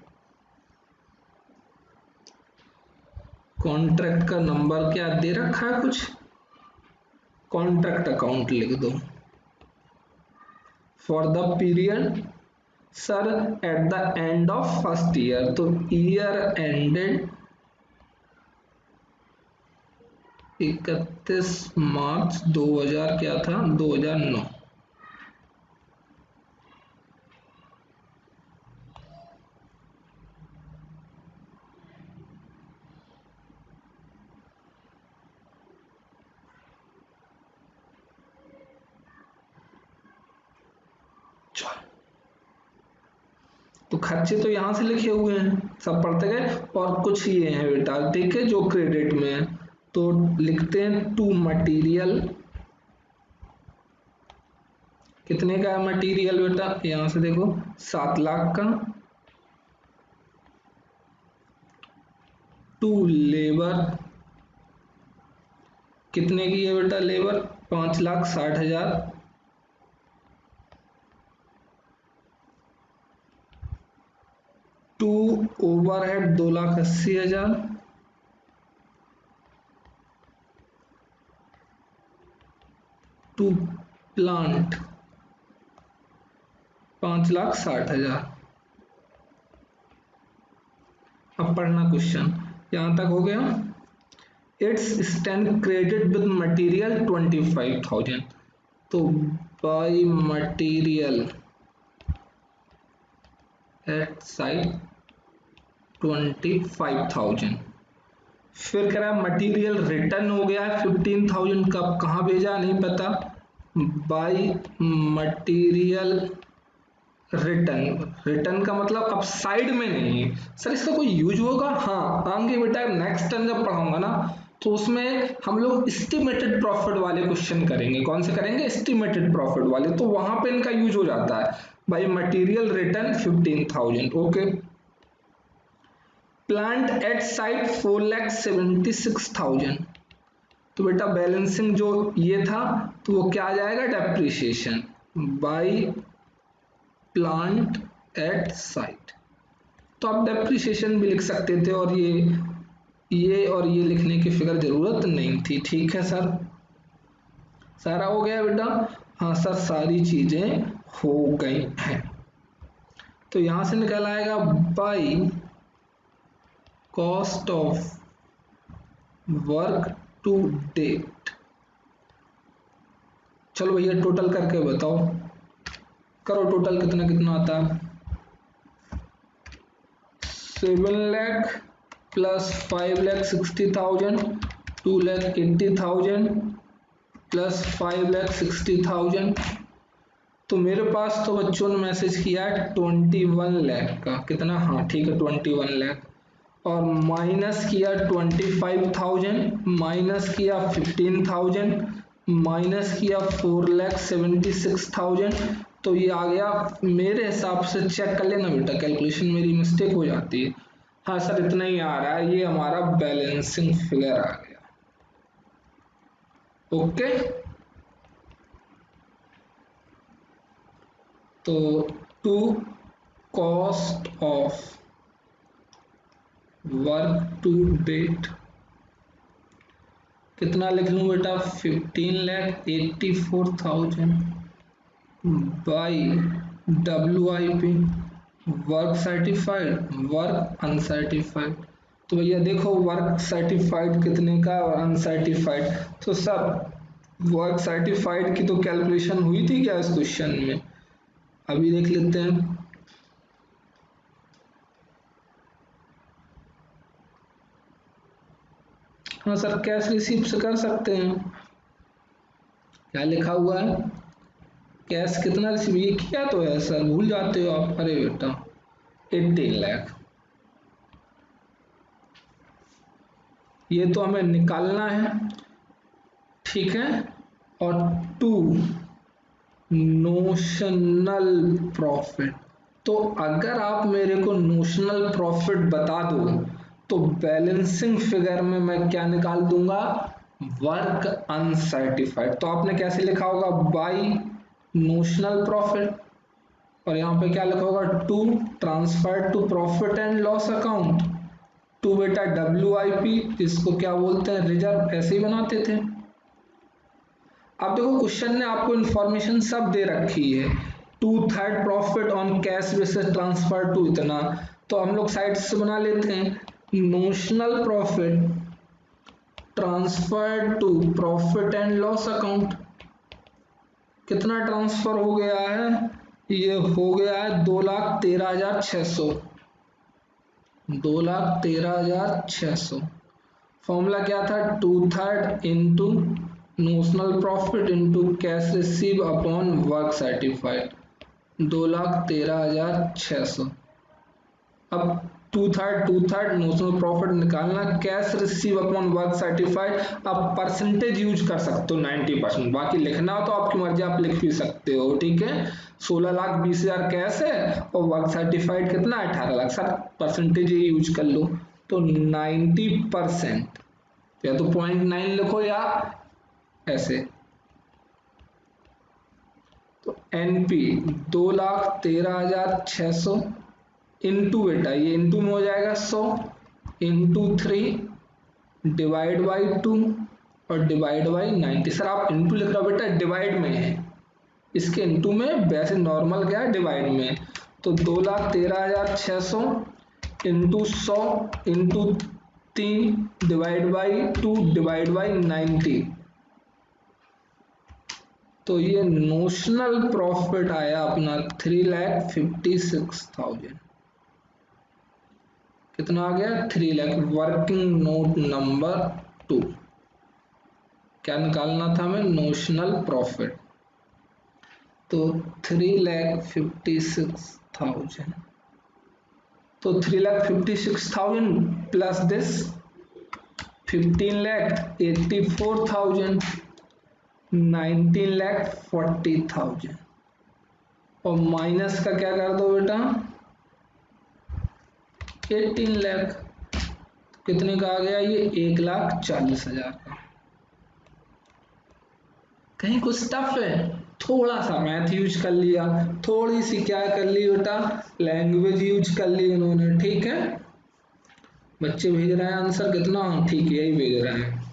Speaker 1: कॉन्ट्रैक्ट का नंबर क्या दे रखा है कुछ? कॉन्ट्रैक्ट अकाउंट लिख दो। For the period sir eight the end of first year, तो ईयर एंडेड 31 मार्च 2000 क्या था, 2009। तो खर्चे तो यहां से लिखे हुए हैं, सब पढ़ते गए, और कुछ ये हैं बेटा, ठीक है, जो क्रेडिट में है। तो लिखते हैं टू मटेरियल। कितने का है मटेरियल बेटा? यहां से देखो 7 लाख का। टू लेबर, कितने की है बेटा labour? 5,60,000। To overhead 2,80,000। To plant 5,60,000। अब पढ़ना क्वेश्चन, यहां तक हो गया। It's stand credit with material 25,000। तो बाई मटेरियल एट साइट 25,000। फिर कह रहा है मटेरियल रिटर्न हो गया है 15,000, कब कहाँ भेजा नहीं पता। बाई मटेरियल रिटर्न, रिटर्न का मतलब अब साइड में नहीं है सर, इसका कोई यूज होगा? हाँ आगे बेटा नेक्स्ट टाइम जब पढ़ाऊंगा ना, तो उसमें हम लोग एस्टिमेटेड प्रॉफिट वाले क्वेश्चन करेंगे। कौन से करेंगे? एस्टिमेटेड प्रॉफिट वाले, तो वहां पे इनका यूज हो जाता है। By material return 15,000। Okay. Plant at site 4,76,000। तो बेटा बैलेंसिंग जो ये था, तो वो क्या आ जाएगा? Depreciation by plant at site. तो आप डेप्रिसिएशन भी लिख सकते थे, और ये और ये लिखने की फिक्र जरूरत नहीं थी। ठीक है सर, सारा हो गया बेटा? हाँ सर, सारी चीजें हो गई हैं। तो यहां से निकल आएगा by cost of work to date. चलो भैया टोटल करके बताओ, करो टोटल कितना कितना आता है। 7 लाख प्लस 5,60,000, 2,80,000 प्लस 5,60,000। तो मेरे पास तो बच्चों ने मैसेज किया है 21 लाख का। कितना? हाँ ठीक है 21 लाख। और माइनस किया 25,000, माइनस किया 15,000, माइनस किया 4,76,000। तो ये आ गया, मेरे हिसाब से चेक कर लेना बेटा, कैलकुलेशन मेरी मिस्टेक हो जाती है। हाँ सर इतना ही आ रहा है, ये हमारा बैलेंसिंग फिगर आ गया। ओके। तो to cost of work to date कितना लिख लूं बेटा? 15,84,000 by WIP work certified, work uncertified. तो भैया देखो वर्क सर्टिफाइड कितने का और अनसर्टिफाइड। तो सब वर्क सर्टिफाइड की तो कैलकुलेशन हुई थी क्या इस क्वेश्चन में? अभी देख लेते हैं। हाँ सर कैश रिसीप्ट से कर सकते हैं। क्या लिखा हुआ है? कैश कितना रिसीव, ये किया तो है सर, भूल जाते हो आप। अरे बेटा 18 लाख, ये तो हमें निकालना है। ठीक है, और 2 नोशनल प्रॉफिट। तो अगर आप मेरे को नोशनल प्रॉफिट बता दो तो बैलेंसिंग फिगर में मैं क्या निकाल दूंगा, वर्क अनसर्टिफाइड। तो आपने कैसे लिखा होगा, बाई नोशनल प्रॉफिट, और यहाँ पे क्या लिखा होगा, to transfer to profit and loss account. To बेटा WIP, इसको क्या बोलते हैं, रिजर्व, ऐसे ही बनाते थे। अब देखो क्वेश्चन ने आपको इंफॉर्मेशन सब दे रखी है, 2/3 profit on cash basis transfer to इतना, तो हम लोग साइड से बना लेते हैं, notional profit transfer to profit and loss account. कितना ट्रांसफर हो गया है, ये हो गया है 2,13,600, 2,13,600। फॉर्मूला क्या था, 2/3 इंटू notional profit into cash receive upon work certified, 2,13,600। अब 2/3 नोशनल प्रॉफिट निकालना, cash receive upon work certified. अब परसेंटेज यूज कर सकते हो 90%, बाकी लिखना हो तो आपकी मर्जी, आप लिख भी सकते हो, ठीक है। 16,20,000 कैश है और वर्क सर्टिफाइड कितना, 18 लाख। सर परसेंटेज ही यूज कर लो, तो 90%, या तो 0.9 लिखो या ऐसे। तो NP 2,13,600 इंटू, बेटा ये इंटू में हो जाएगा 100, इंटू 3 डिवाइड बाई 2 और डिवाइड बाई 90। सर आप इंटू लिख रहे हो, बेटा डिवाइड में है, इसके इंटू में, वैसे नॉर्मल क्या है, डिवाइड में। तो 2,13,600 into 100 into 3 divide by 2 divide by 90। तो ये नोशनल प्रॉफिट आया अपना 3,56,000। कितना आ गया, 3 लाख। वर्किंग नोट नंबर 2, क्या निकालना था हमें, नोशनल प्रॉफिट। तो 3,56,000, तो 3,56,000 प्लस दिस 15,84,000, 19,40,000, और माइनस का क्या कर दो बेटा, 18 लाख। कितने का आ गया ये, 1,40,000 का। कहीं कुछ टफ है, थोड़ा सा मैथ यूज कर लिया, थोड़ी सी क्या कर ली बेटा, लैंग्वेज यूज कर ली इन्होंने, ठीक है। बच्चे भेज रहे हैं आंसर कितना, ठीक है यही भेज रहे हैं।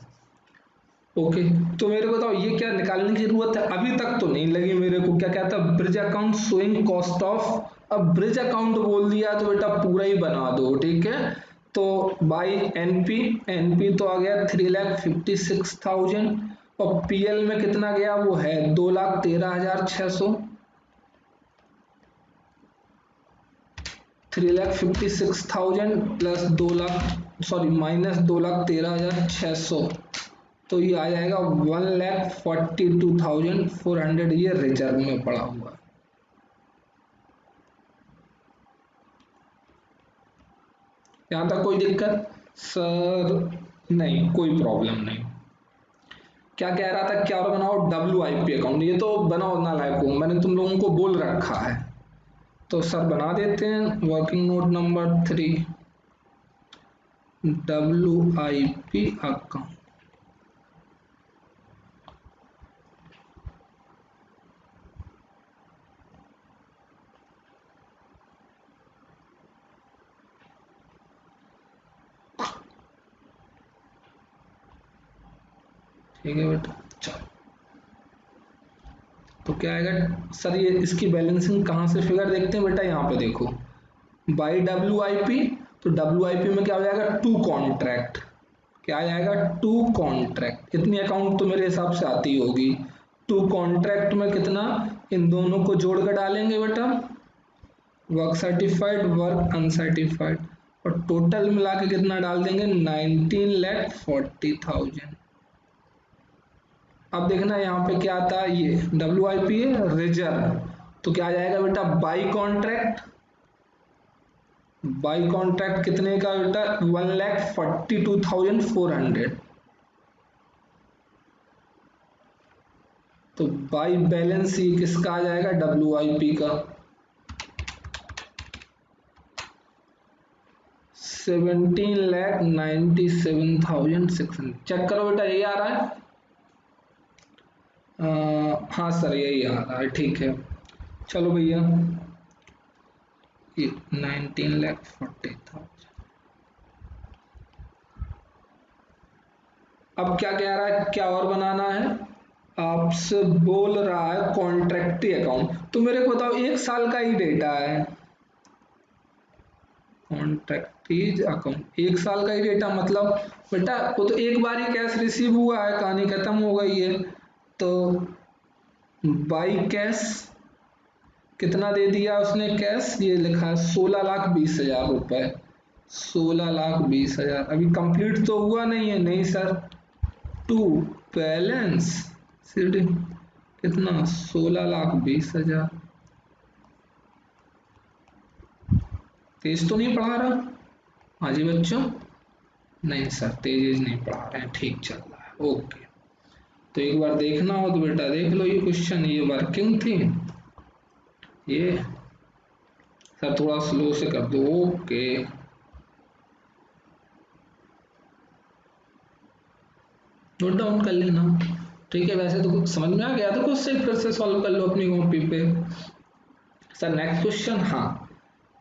Speaker 1: ओके, तो मेरे बताओ ये क्या निकालने की जरूरत है, अभी तक तो नहीं लगी मेरे को। क्या कहता है, bridge account showing cost of. अब ब्रिज अकाउंट बोल दिया तो बेटा पूरा ही बना दो, ठीक है। तो बाई एनपी तो आ गया 3,56,000, और PL में कितना गया, वो है 2,13,600। 3,56,000 प्लस 2,00,000, सॉरी माइनस 2,13,600, तो ये आ जाएगा 1,42,400। ये रिजर्व में पड़ा हुआ। यहां तक कोई दिक्कत सर, नहीं कोई प्रॉब्लम नहीं। क्या कह रहा था, क्या और बनाओ, WIP अकाउंट। ये तो बनाओ ना लाइक, मैंने तुम लोगों को बोल रखा है, तो सर बना देते हैं। Working note number 3, WIP account. ठीक है बेटा, चलो। तो क्या आएगा सर, ये इसकी बैलेंसिंग कहाँ से फिगर देखते हैं बेटा, यहाँ पे देखो, बाई WIP। तो WIP में क्या हो जाएगा, टू कॉन्ट्रैक्ट। क्या आ जाएगा, टू कॉन्ट्रैक्ट। इतनी अकाउंट तो मेरे हिसाब से आती होगी। टू कॉन्ट्रैक्ट में कितना, इन दोनों को जोड़ कर डालेंगे बेटा, वर्क सर्टिफाइड वर्क अनसर्टिफाइड, और टोटल मिला के कितना डाल देंगे, 19,40,000। अब देखना यहाँ पे क्या आता है, ये WIP है, रिजर्व। तो क्या आ जाएगा बेटा, बाई कॉन्ट्रैक्ट। बाई कॉन्ट्रैक्ट कितने का बेटा, 1,42,400। तो बाई बैलेंस ये किसका आ जाएगा, WIP का। 17,97,600। चेक करो बेटा, यही आ रहा है। हाँ सर यही आ रहा है, ठीक है। चलो भैया, 19,40,000। अब क्या कह रहा है, क्या और बनाना है, आपसे बोल रहा है कॉन्ट्रैक्टी अकाउंट। तो मेरे को बताओ, एक साल का ही डेटा है, कॉन्ट्रैक्टीज अकाउंट एक साल का ही डेटा, मतलब बेटा वो तो एक बार ही कैश रिसीव हुआ है, कहानी खत्म हो गई है। तो बाई कैश कितना दे दिया उसने कैश, ये लिखा है 16,20,000 रुपए। 16,20,000 अभी कंप्लीट तो हुआ नहीं है, नहीं सर। टू बैलेंस सीडी कितना, 16,20,000। तेज तो नहीं पढ़ा रहा, हाँ जी बच्चों, नहीं सर तेज नहीं पढ़ा रहे हैं, ठीक चल रहा है, ओके। तो एक बार देखना हो तो बेटा देख लो ये क्वेश्चन, ये वर्किंग थी, ये सर थोड़ा स्लो से कर दो, ओके। नोट डाउन कर लेना, ठीक है। वैसे तो कुछ समझ में आ गया तो कुछ से फिर से सॉल्व कर लो अपनी कॉपी पे। सर नेक्स्ट क्वेश्चन, हाँ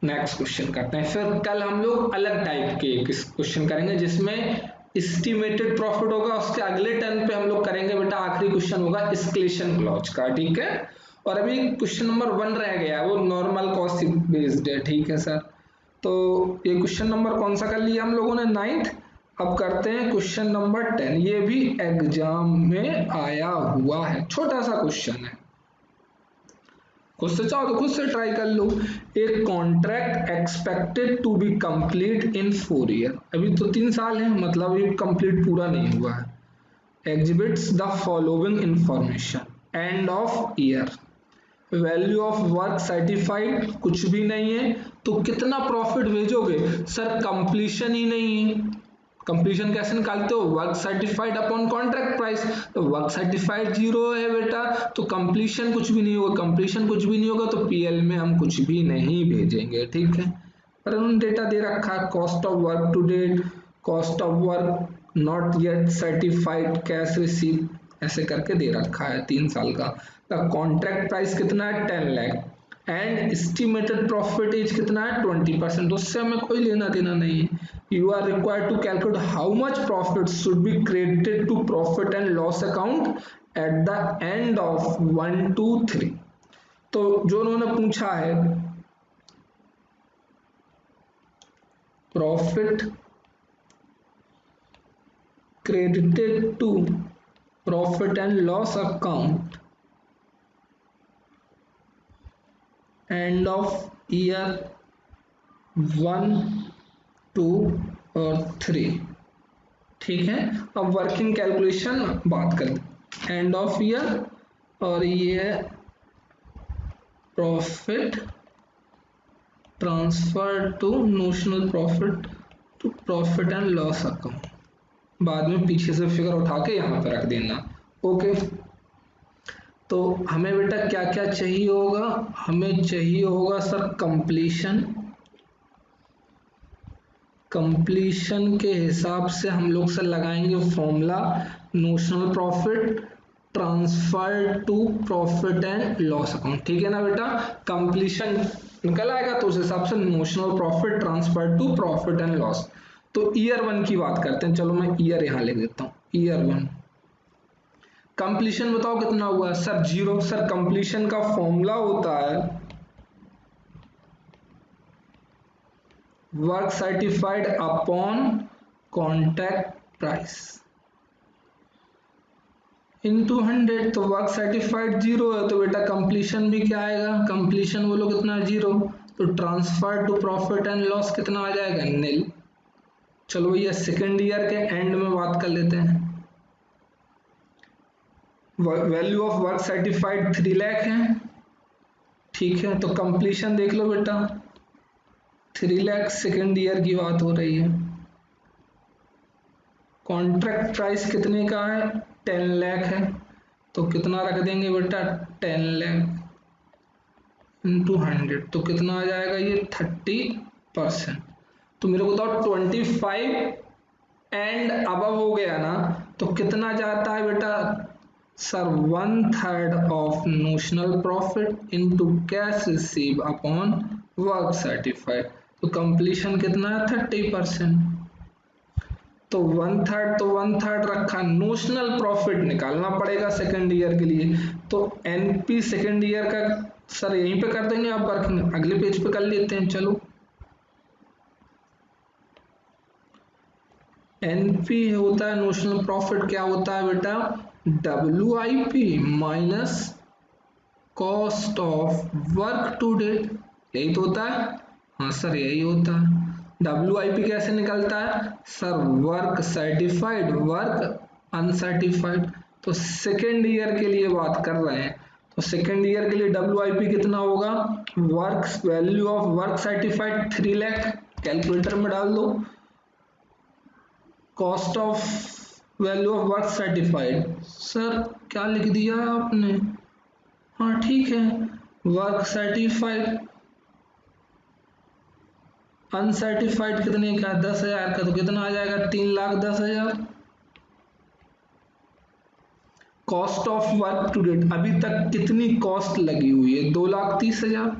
Speaker 1: नेक्स्ट क्वेश्चन करते हैं। फिर कल हम लोग अलग टाइप के क्वेश्चन करेंगे जिसमें एस्टिमेटेड प्रॉफिट होगा, उसके अगले टर्न पे हम लोग करेंगे बेटा आखिरी क्वेश्चन होगा एस्केलेशन क्लॉज का, ठीक है। और अभी क्वेश्चन नंबर 1 रह गया, वो नॉर्मल कॉस्ट बेस्ड है, ठीक है सर। तो ये क्वेश्चन नंबर कौन सा कर लिया हम लोगों ने, 9th। अब करते हैं क्वेश्चन नंबर 10, ये भी एग्जाम में आया हुआ है, छोटा सा क्वेश्चन है, खुद से चाहो तो खुद से ट्राई कर लो। एक contract expected to be complete in 4 year, अभी तो 3 साल है, मतलब अभी कंप्लीट पूरा नहीं हुआ है। Exhibits the following information, and of year, value of work certified कुछ भी नहीं है, तो कितना प्रॉफिट भेजोगे, सर कंप्लीशन ही नहीं है। कंप्लीशन कैसे निकालते हो, work certified upon contract price, तो वर्क सर्टिफाइड 0 है बेटा, तो कंप्लीशन कुछ भी नहीं होगा, कंप्लीशन कुछ भी नहीं होगा तो पीएल में हम कुछ भी नहीं भेजेंगे, ठीक है। पर उन्होंने डेटा दे रखा है, cost of work to date, cost of work not yet certified, cash receive, ऐसे करके दे रखा है 3 साल का। कॉन्ट्रैक्ट प्राइस कितना है, 10 lakh, and estimated profit is कितना है, 20%, उससे हमें कोई लेना देना नहीं है। You are required to calculate how much profit should be credited to profit and loss account at the end of 1 2 3। तो जो उन्होंने पूछा है, profit credited to profit and loss account end of year 1 2 और 3, ठीक है। अब वर्किंग कैलकुलेशन बात करते, एंड ऑफ ईयर, और ये profit transfer to notional profit to profit and loss account, बाद में पीछे से फिगर उठा के यहाँ पे रख देना, ओके। तो हमें बेटा क्या क्या चाहिए होगा, हमें चाहिए होगा सर कंप्लीशन, कंप्लीशन के हिसाब से हम लोग सर लगाएंगे formula, notional profit transfer to profit and loss account, ठीक है ना बेटा। कंप्लीशन निकल आएगा तो उस हिसाब से notional profit transfer to profit and loss. तो ईयर 1 की बात करते हैं, चलो मैं ईयर यहां लिख देता हूं, ईयर 1। कंप्लीशन बताओ कितना हुआ सर, 0। सर कंप्लीशन का फॉर्मूला होता है work certified upon contract price into 100, तो वर्क सर्टिफाइड 0 है तो बेटा कंप्लीशन भी क्या आएगा, कंप्लीशन बोलो कितना, 0। तो transfer to profit and loss कितना आ जाएगा, नील। चलो भैया सेकेंड ईयर के एंड में बात कर लेते हैं। Value of work certified 3 lakh है, ठीक है। तो कंप्लीशन देख लो बेटा, 3 लाख सेकेंड ईयर की बात हो रही है। कॉन्ट्रैक्ट प्राइस कितने का है, 10 लाख है, तो कितना रख देंगे बेटा 10 लाख इंटू 100, तो कितना आ जाएगा ये 30%। तो मेरे को तो 25 एंड अबव हो गया ना, तो कितना जाता है बेटा sir 1/3 of notional profit into cash receive upon work certified. तो कंप्लीशन कितना है 30%। तो 1/3 तो 1/3 रखा, नोशनल प्रॉफिट निकालना पड़ेगा सेकेंड ईयर के लिए। तो एनपी सेकेंड ईयर का सर यहीं पे कर देंगे, आप वर्किंग अगले पेज पे कर लेते हैं। चलो एनपी होता है नोशनल प्रॉफिट, क्या होता है बेटा WIP minus cost of work to date, यही तो होता है। हाँ सर यही होता है। WIP कैसे निकलता है sir work certified work uncertified. तो सेकेंड ईयर के लिए बात कर रहे हैं, तो सेकेंड ईयर के लिए WIP कितना होगा, work value of work certified 3 lakh, calculator में डाल दो। Cost of value of work certified, sir क्या लिख दिया आपने, हाँ ठीक है, वर्क सर्टिफाइड अनसर्टिफाइड कितने का 10,000 का, तो कितना आ जाएगा 3,10,000। Cost of work to date अभी तक कितनी कॉस्ट लगी हुई है 2,30,000,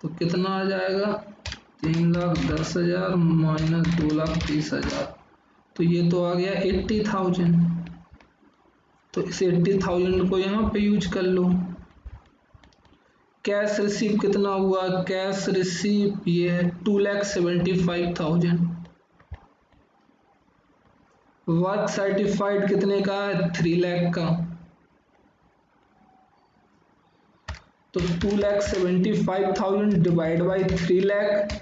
Speaker 1: तो कितना आ जाएगा 3,10,000 माइनस 2,30,000, तो ये तो आ गया 80,000। तो इस 80,000 को यहाँ पे यूज कर लो। कैश रिसीव कितना हुआ, कैश रिसीव ये है 2,75,000। वर्क सर्टिफाइड कितने का है 3 लाख का, तो 2,75,000 divide by 3 lakh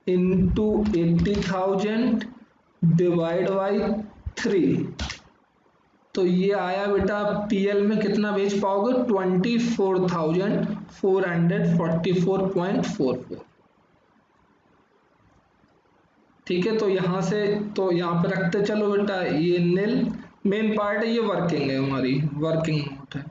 Speaker 1: into 80,000 divide by 3, तो ये आया बेटा पीएल में कितना बेच पाओगे 24,444.44। ठीक है, तो यहां से तो यहाँ पे रखते चलो बेटा, ये नील मेन पार्ट है, ये वर्किंग है हमारी वर्किंग नोट है।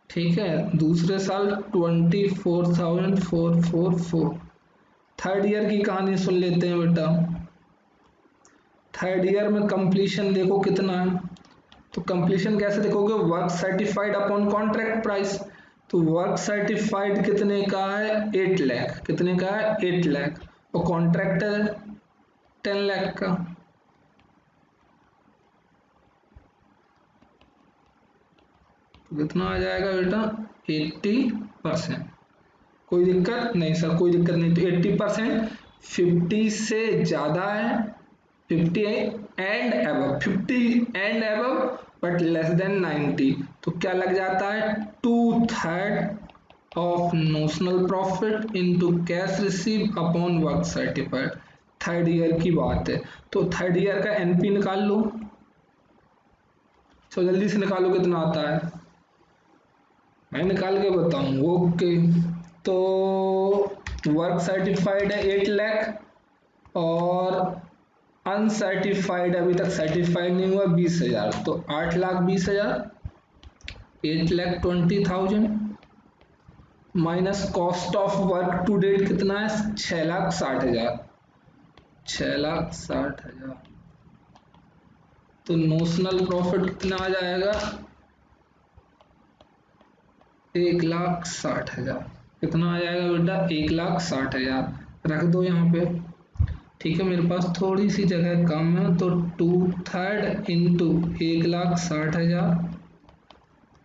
Speaker 1: ठीक है, दूसरे साल 24,444। थर्ड ईयर की कहानी सुन लेते हैं बेटा। थर्ड ईयर में कंप्लीशन देखो कितना है, तो कंप्लीशन कैसे देखोगे, work certified upon contract price. तो वर्क सर्टिफाइड कितने का है 8 लाख, कितने का है 8 लाख, और कॉन्ट्रैक्ट है 10 लाख का। तो कितना आ जाएगा बेटा 80%। कोई दिक्कत नहीं सर, कोई दिक्कत नहीं। तो 80% 50 से ज्यादा है, 50 and above, 50 and above but less than 90, तो क्या लग जाता है 2/3 of notional profit into cash receive upon work certified. Third year की बात है, तो थर्ड ईयर का एनपी निकाल लो। तो जल्दी से निकालो कितना आता है, मैं निकाल के बताऊं। ओके, तो वर्क सर्टिफाइड है 8 लाख और अनसर्टिफाइड अभी तक सर्टिफाइड नहीं हुआ 20,000, तो 8,20,000, 8,20,000 minus cost of work to date कितना है 6,60,000, 6,60,000। तो नोशनल प्रॉफिट कितना आ जाएगा 1,60,000। कितना आ जाएगा बेटा 1,60,000, रख दो यहाँ पे। ठीक है, मेरे पास थोड़ी सी जगह कम है, तो 2/3 इंटू 1,60,000।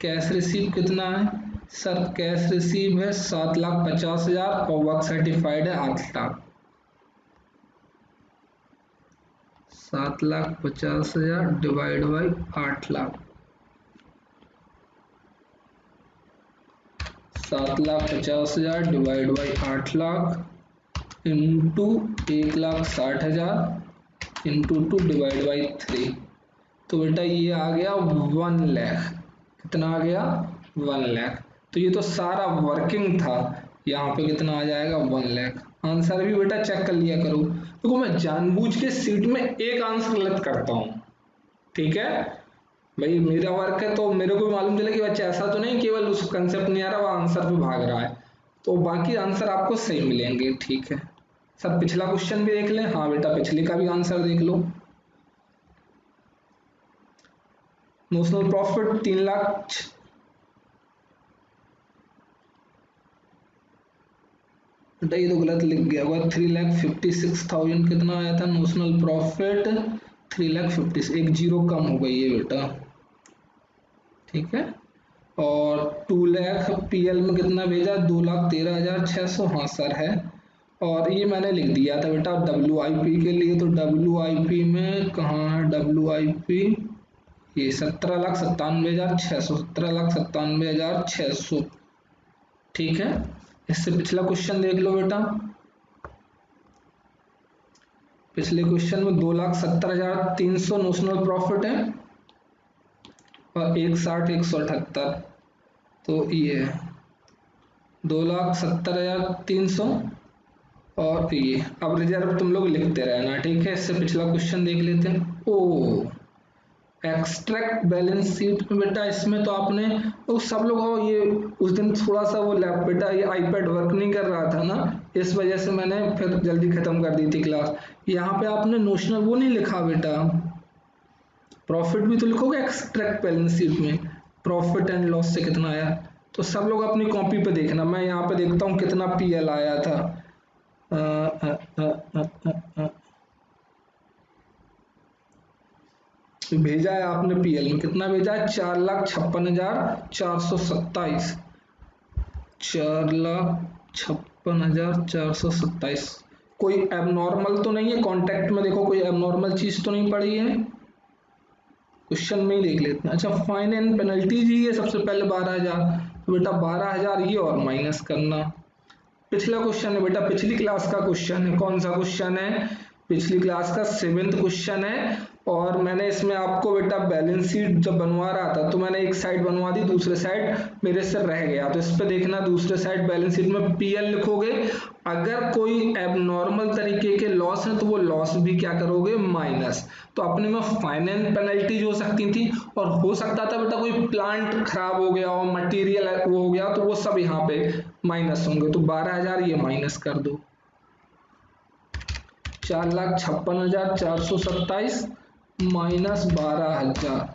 Speaker 1: कैश रिसीव कितना है सर, कैश रिसीव है 7,50,000 और वर्क सर्टिफाइड है 8 lakh. 7,50,000 divide by 8 lakh, 7,50,000 divide by 8 lakh into 1,60,000 into 2 divide by 3, तो बेटा ये आ गया 1 लाख। कितना आ गया 1 लाख। तो ये तो सारा वर्किंग था, यहाँ पे कितना आ जाएगा 1 लाख। आंसर भी बेटा चेक कर लिया करो। देखो मैं जानबूझ के सीट में एक आंसर गलत करता हूँ, ठीक है भाई, मेरा वर्क है तो मेरे को भी मालूम चले कि बच्चा ऐसा तो नहीं केवल उस कंसेप्ट नहीं आ रहा वो आंसर पे भाग रहा है, तो बाकी आंसर आपको सही मिलेंगे, ठीक है। सर पिछला क्वेश्चन भी देख लें। हाँ बेटा पिछले का भी आंसर देख लो। नोशनल प्रॉफिट 3 लाख, बेटा ये तो गलत लिख गया हुआ। 3,56,000 कितना आया था नोशनल प्रॉफिट? 3,50,000, एक जीरो कम हो गई है बेटा, ठीक है। और 2 लाख पीएल में कितना भेजा? 2,13,600, हाँ सर है। और ये मैंने लिख दिया था बेटा WIP के लिए, तो WIP में कहाँ है WIP? ये 17,97,600, 17,97,600, ठीक है। इससे पिछला क्वेश्चन देख लो बेटा। पिछले क्वेश्चन में 2,70,300 नोशनल प्रॉफिट है और 1,60,178, तो ये 2,70,300 और ये। अब रिजर्व तुम लोग लिखते रहना, ठीक है। इससे पिछला क्वेश्चन देख लेते हैं। ओ एक्सट्रैक्ट बैलेंस शीट में बेटा इसमें तो आपने तो सब लोग ये उस दिन थोड़ा सा वो लैप बेटा ये आईपैड वर्क नहीं कर रहा था ना, इस वजह से मैंने फिर जल्दी खत्म कर दी थी क्लास। यहाँ पे आपने नोशनल वो नहीं लिखा बेटा, प्रॉफिट भी तो लिखोगे एक्सट्रैक्ट बैलेंस शीट में, प्रॉफिट एंड लॉस से कितना आया। तो सब लोग अपनी कॉपी पे देखना, मैं यहाँ पे देखता हूँ कितना पीएल आया था। अ, अ, अ, अ, अ, अ, भेजा है आपने पीएल में, कितना भेजा है? 4,56,427, 4,56,427। कोई एबनॉर्मल तो नहीं है? कॉन्टेक्ट में देखो कोई एबनॉर्मल चीज तो नहीं पड़ी है? क्वेश्चन में ही देख लेते हैं। अच्छा फाइन एंड पेनल्टीज ही है सबसे पहले 12,000, तो बेटा 12,000 ये और माइनस करना। पिछला क्वेश्चन है बेटा, पिछली क्लास का क्वेश्चन है। कौन सा क्वेश्चन है? पिछली क्लास का 7th क्वेश्चन है। और मैंने इसमें आपको बेटा बैलेंस शीट जब बनवा रहा था तो मैंने एक साइड बनवा दी, दूसरे साइड मेरे से रह गया, तो इस पे देखना दूसरे साइड बैलेंस शीट में पीएल लिखोगे। अगर कोई एबनॉर्मल तरीके के लॉस है तो वो लॉस भी क्या करोगे? माइनस। तो अपने में फाइनेंस पेनल्टीज हो सकती थी और हो सकता था बेटा कोई प्लांट खराब हो गया हो, मटेरियल वो हो गया, तो वो सब यहाँ पे माइनस होंगे। तो 12,000 ये माइनस कर दो। 4,56,427 माइनस 12,000,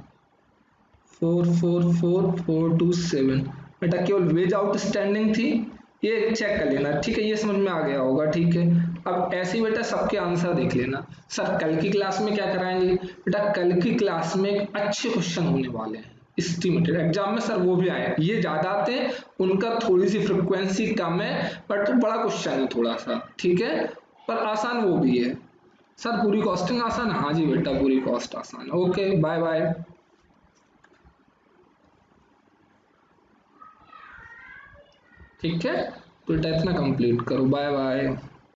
Speaker 1: 444,427। बेटा केवल वेज आउटस्टैंडिंग थी, ये चेक कर लेना, ठीक है। ये समझ में आ गया होगा, ठीक है। अब ऐसे ही बेटा सबके आंसर देख लेना। सर कल की क्लास में क्या कराएंगे? बेटा कल की क्लास में अच्छे क्वेश्चन होने वाले हैं एस्टिमेटेड एग्जाम में, सर वो भी आए, ये ज्यादा आते हैं, उनका थोड़ी सी फ्रिक्वेंसी कम है, बट बड़ा क्वेश्चन है थोड़ा सा, ठीक है, पर आसान वो भी है। सर पूरी कॉस्टिंग आसान है? हाँ जी बेटा पूरी कॉस्ट आसान है। Okay bye bye. ठीक है, तो बेटा इतना कंप्लीट करो, बाय बाय।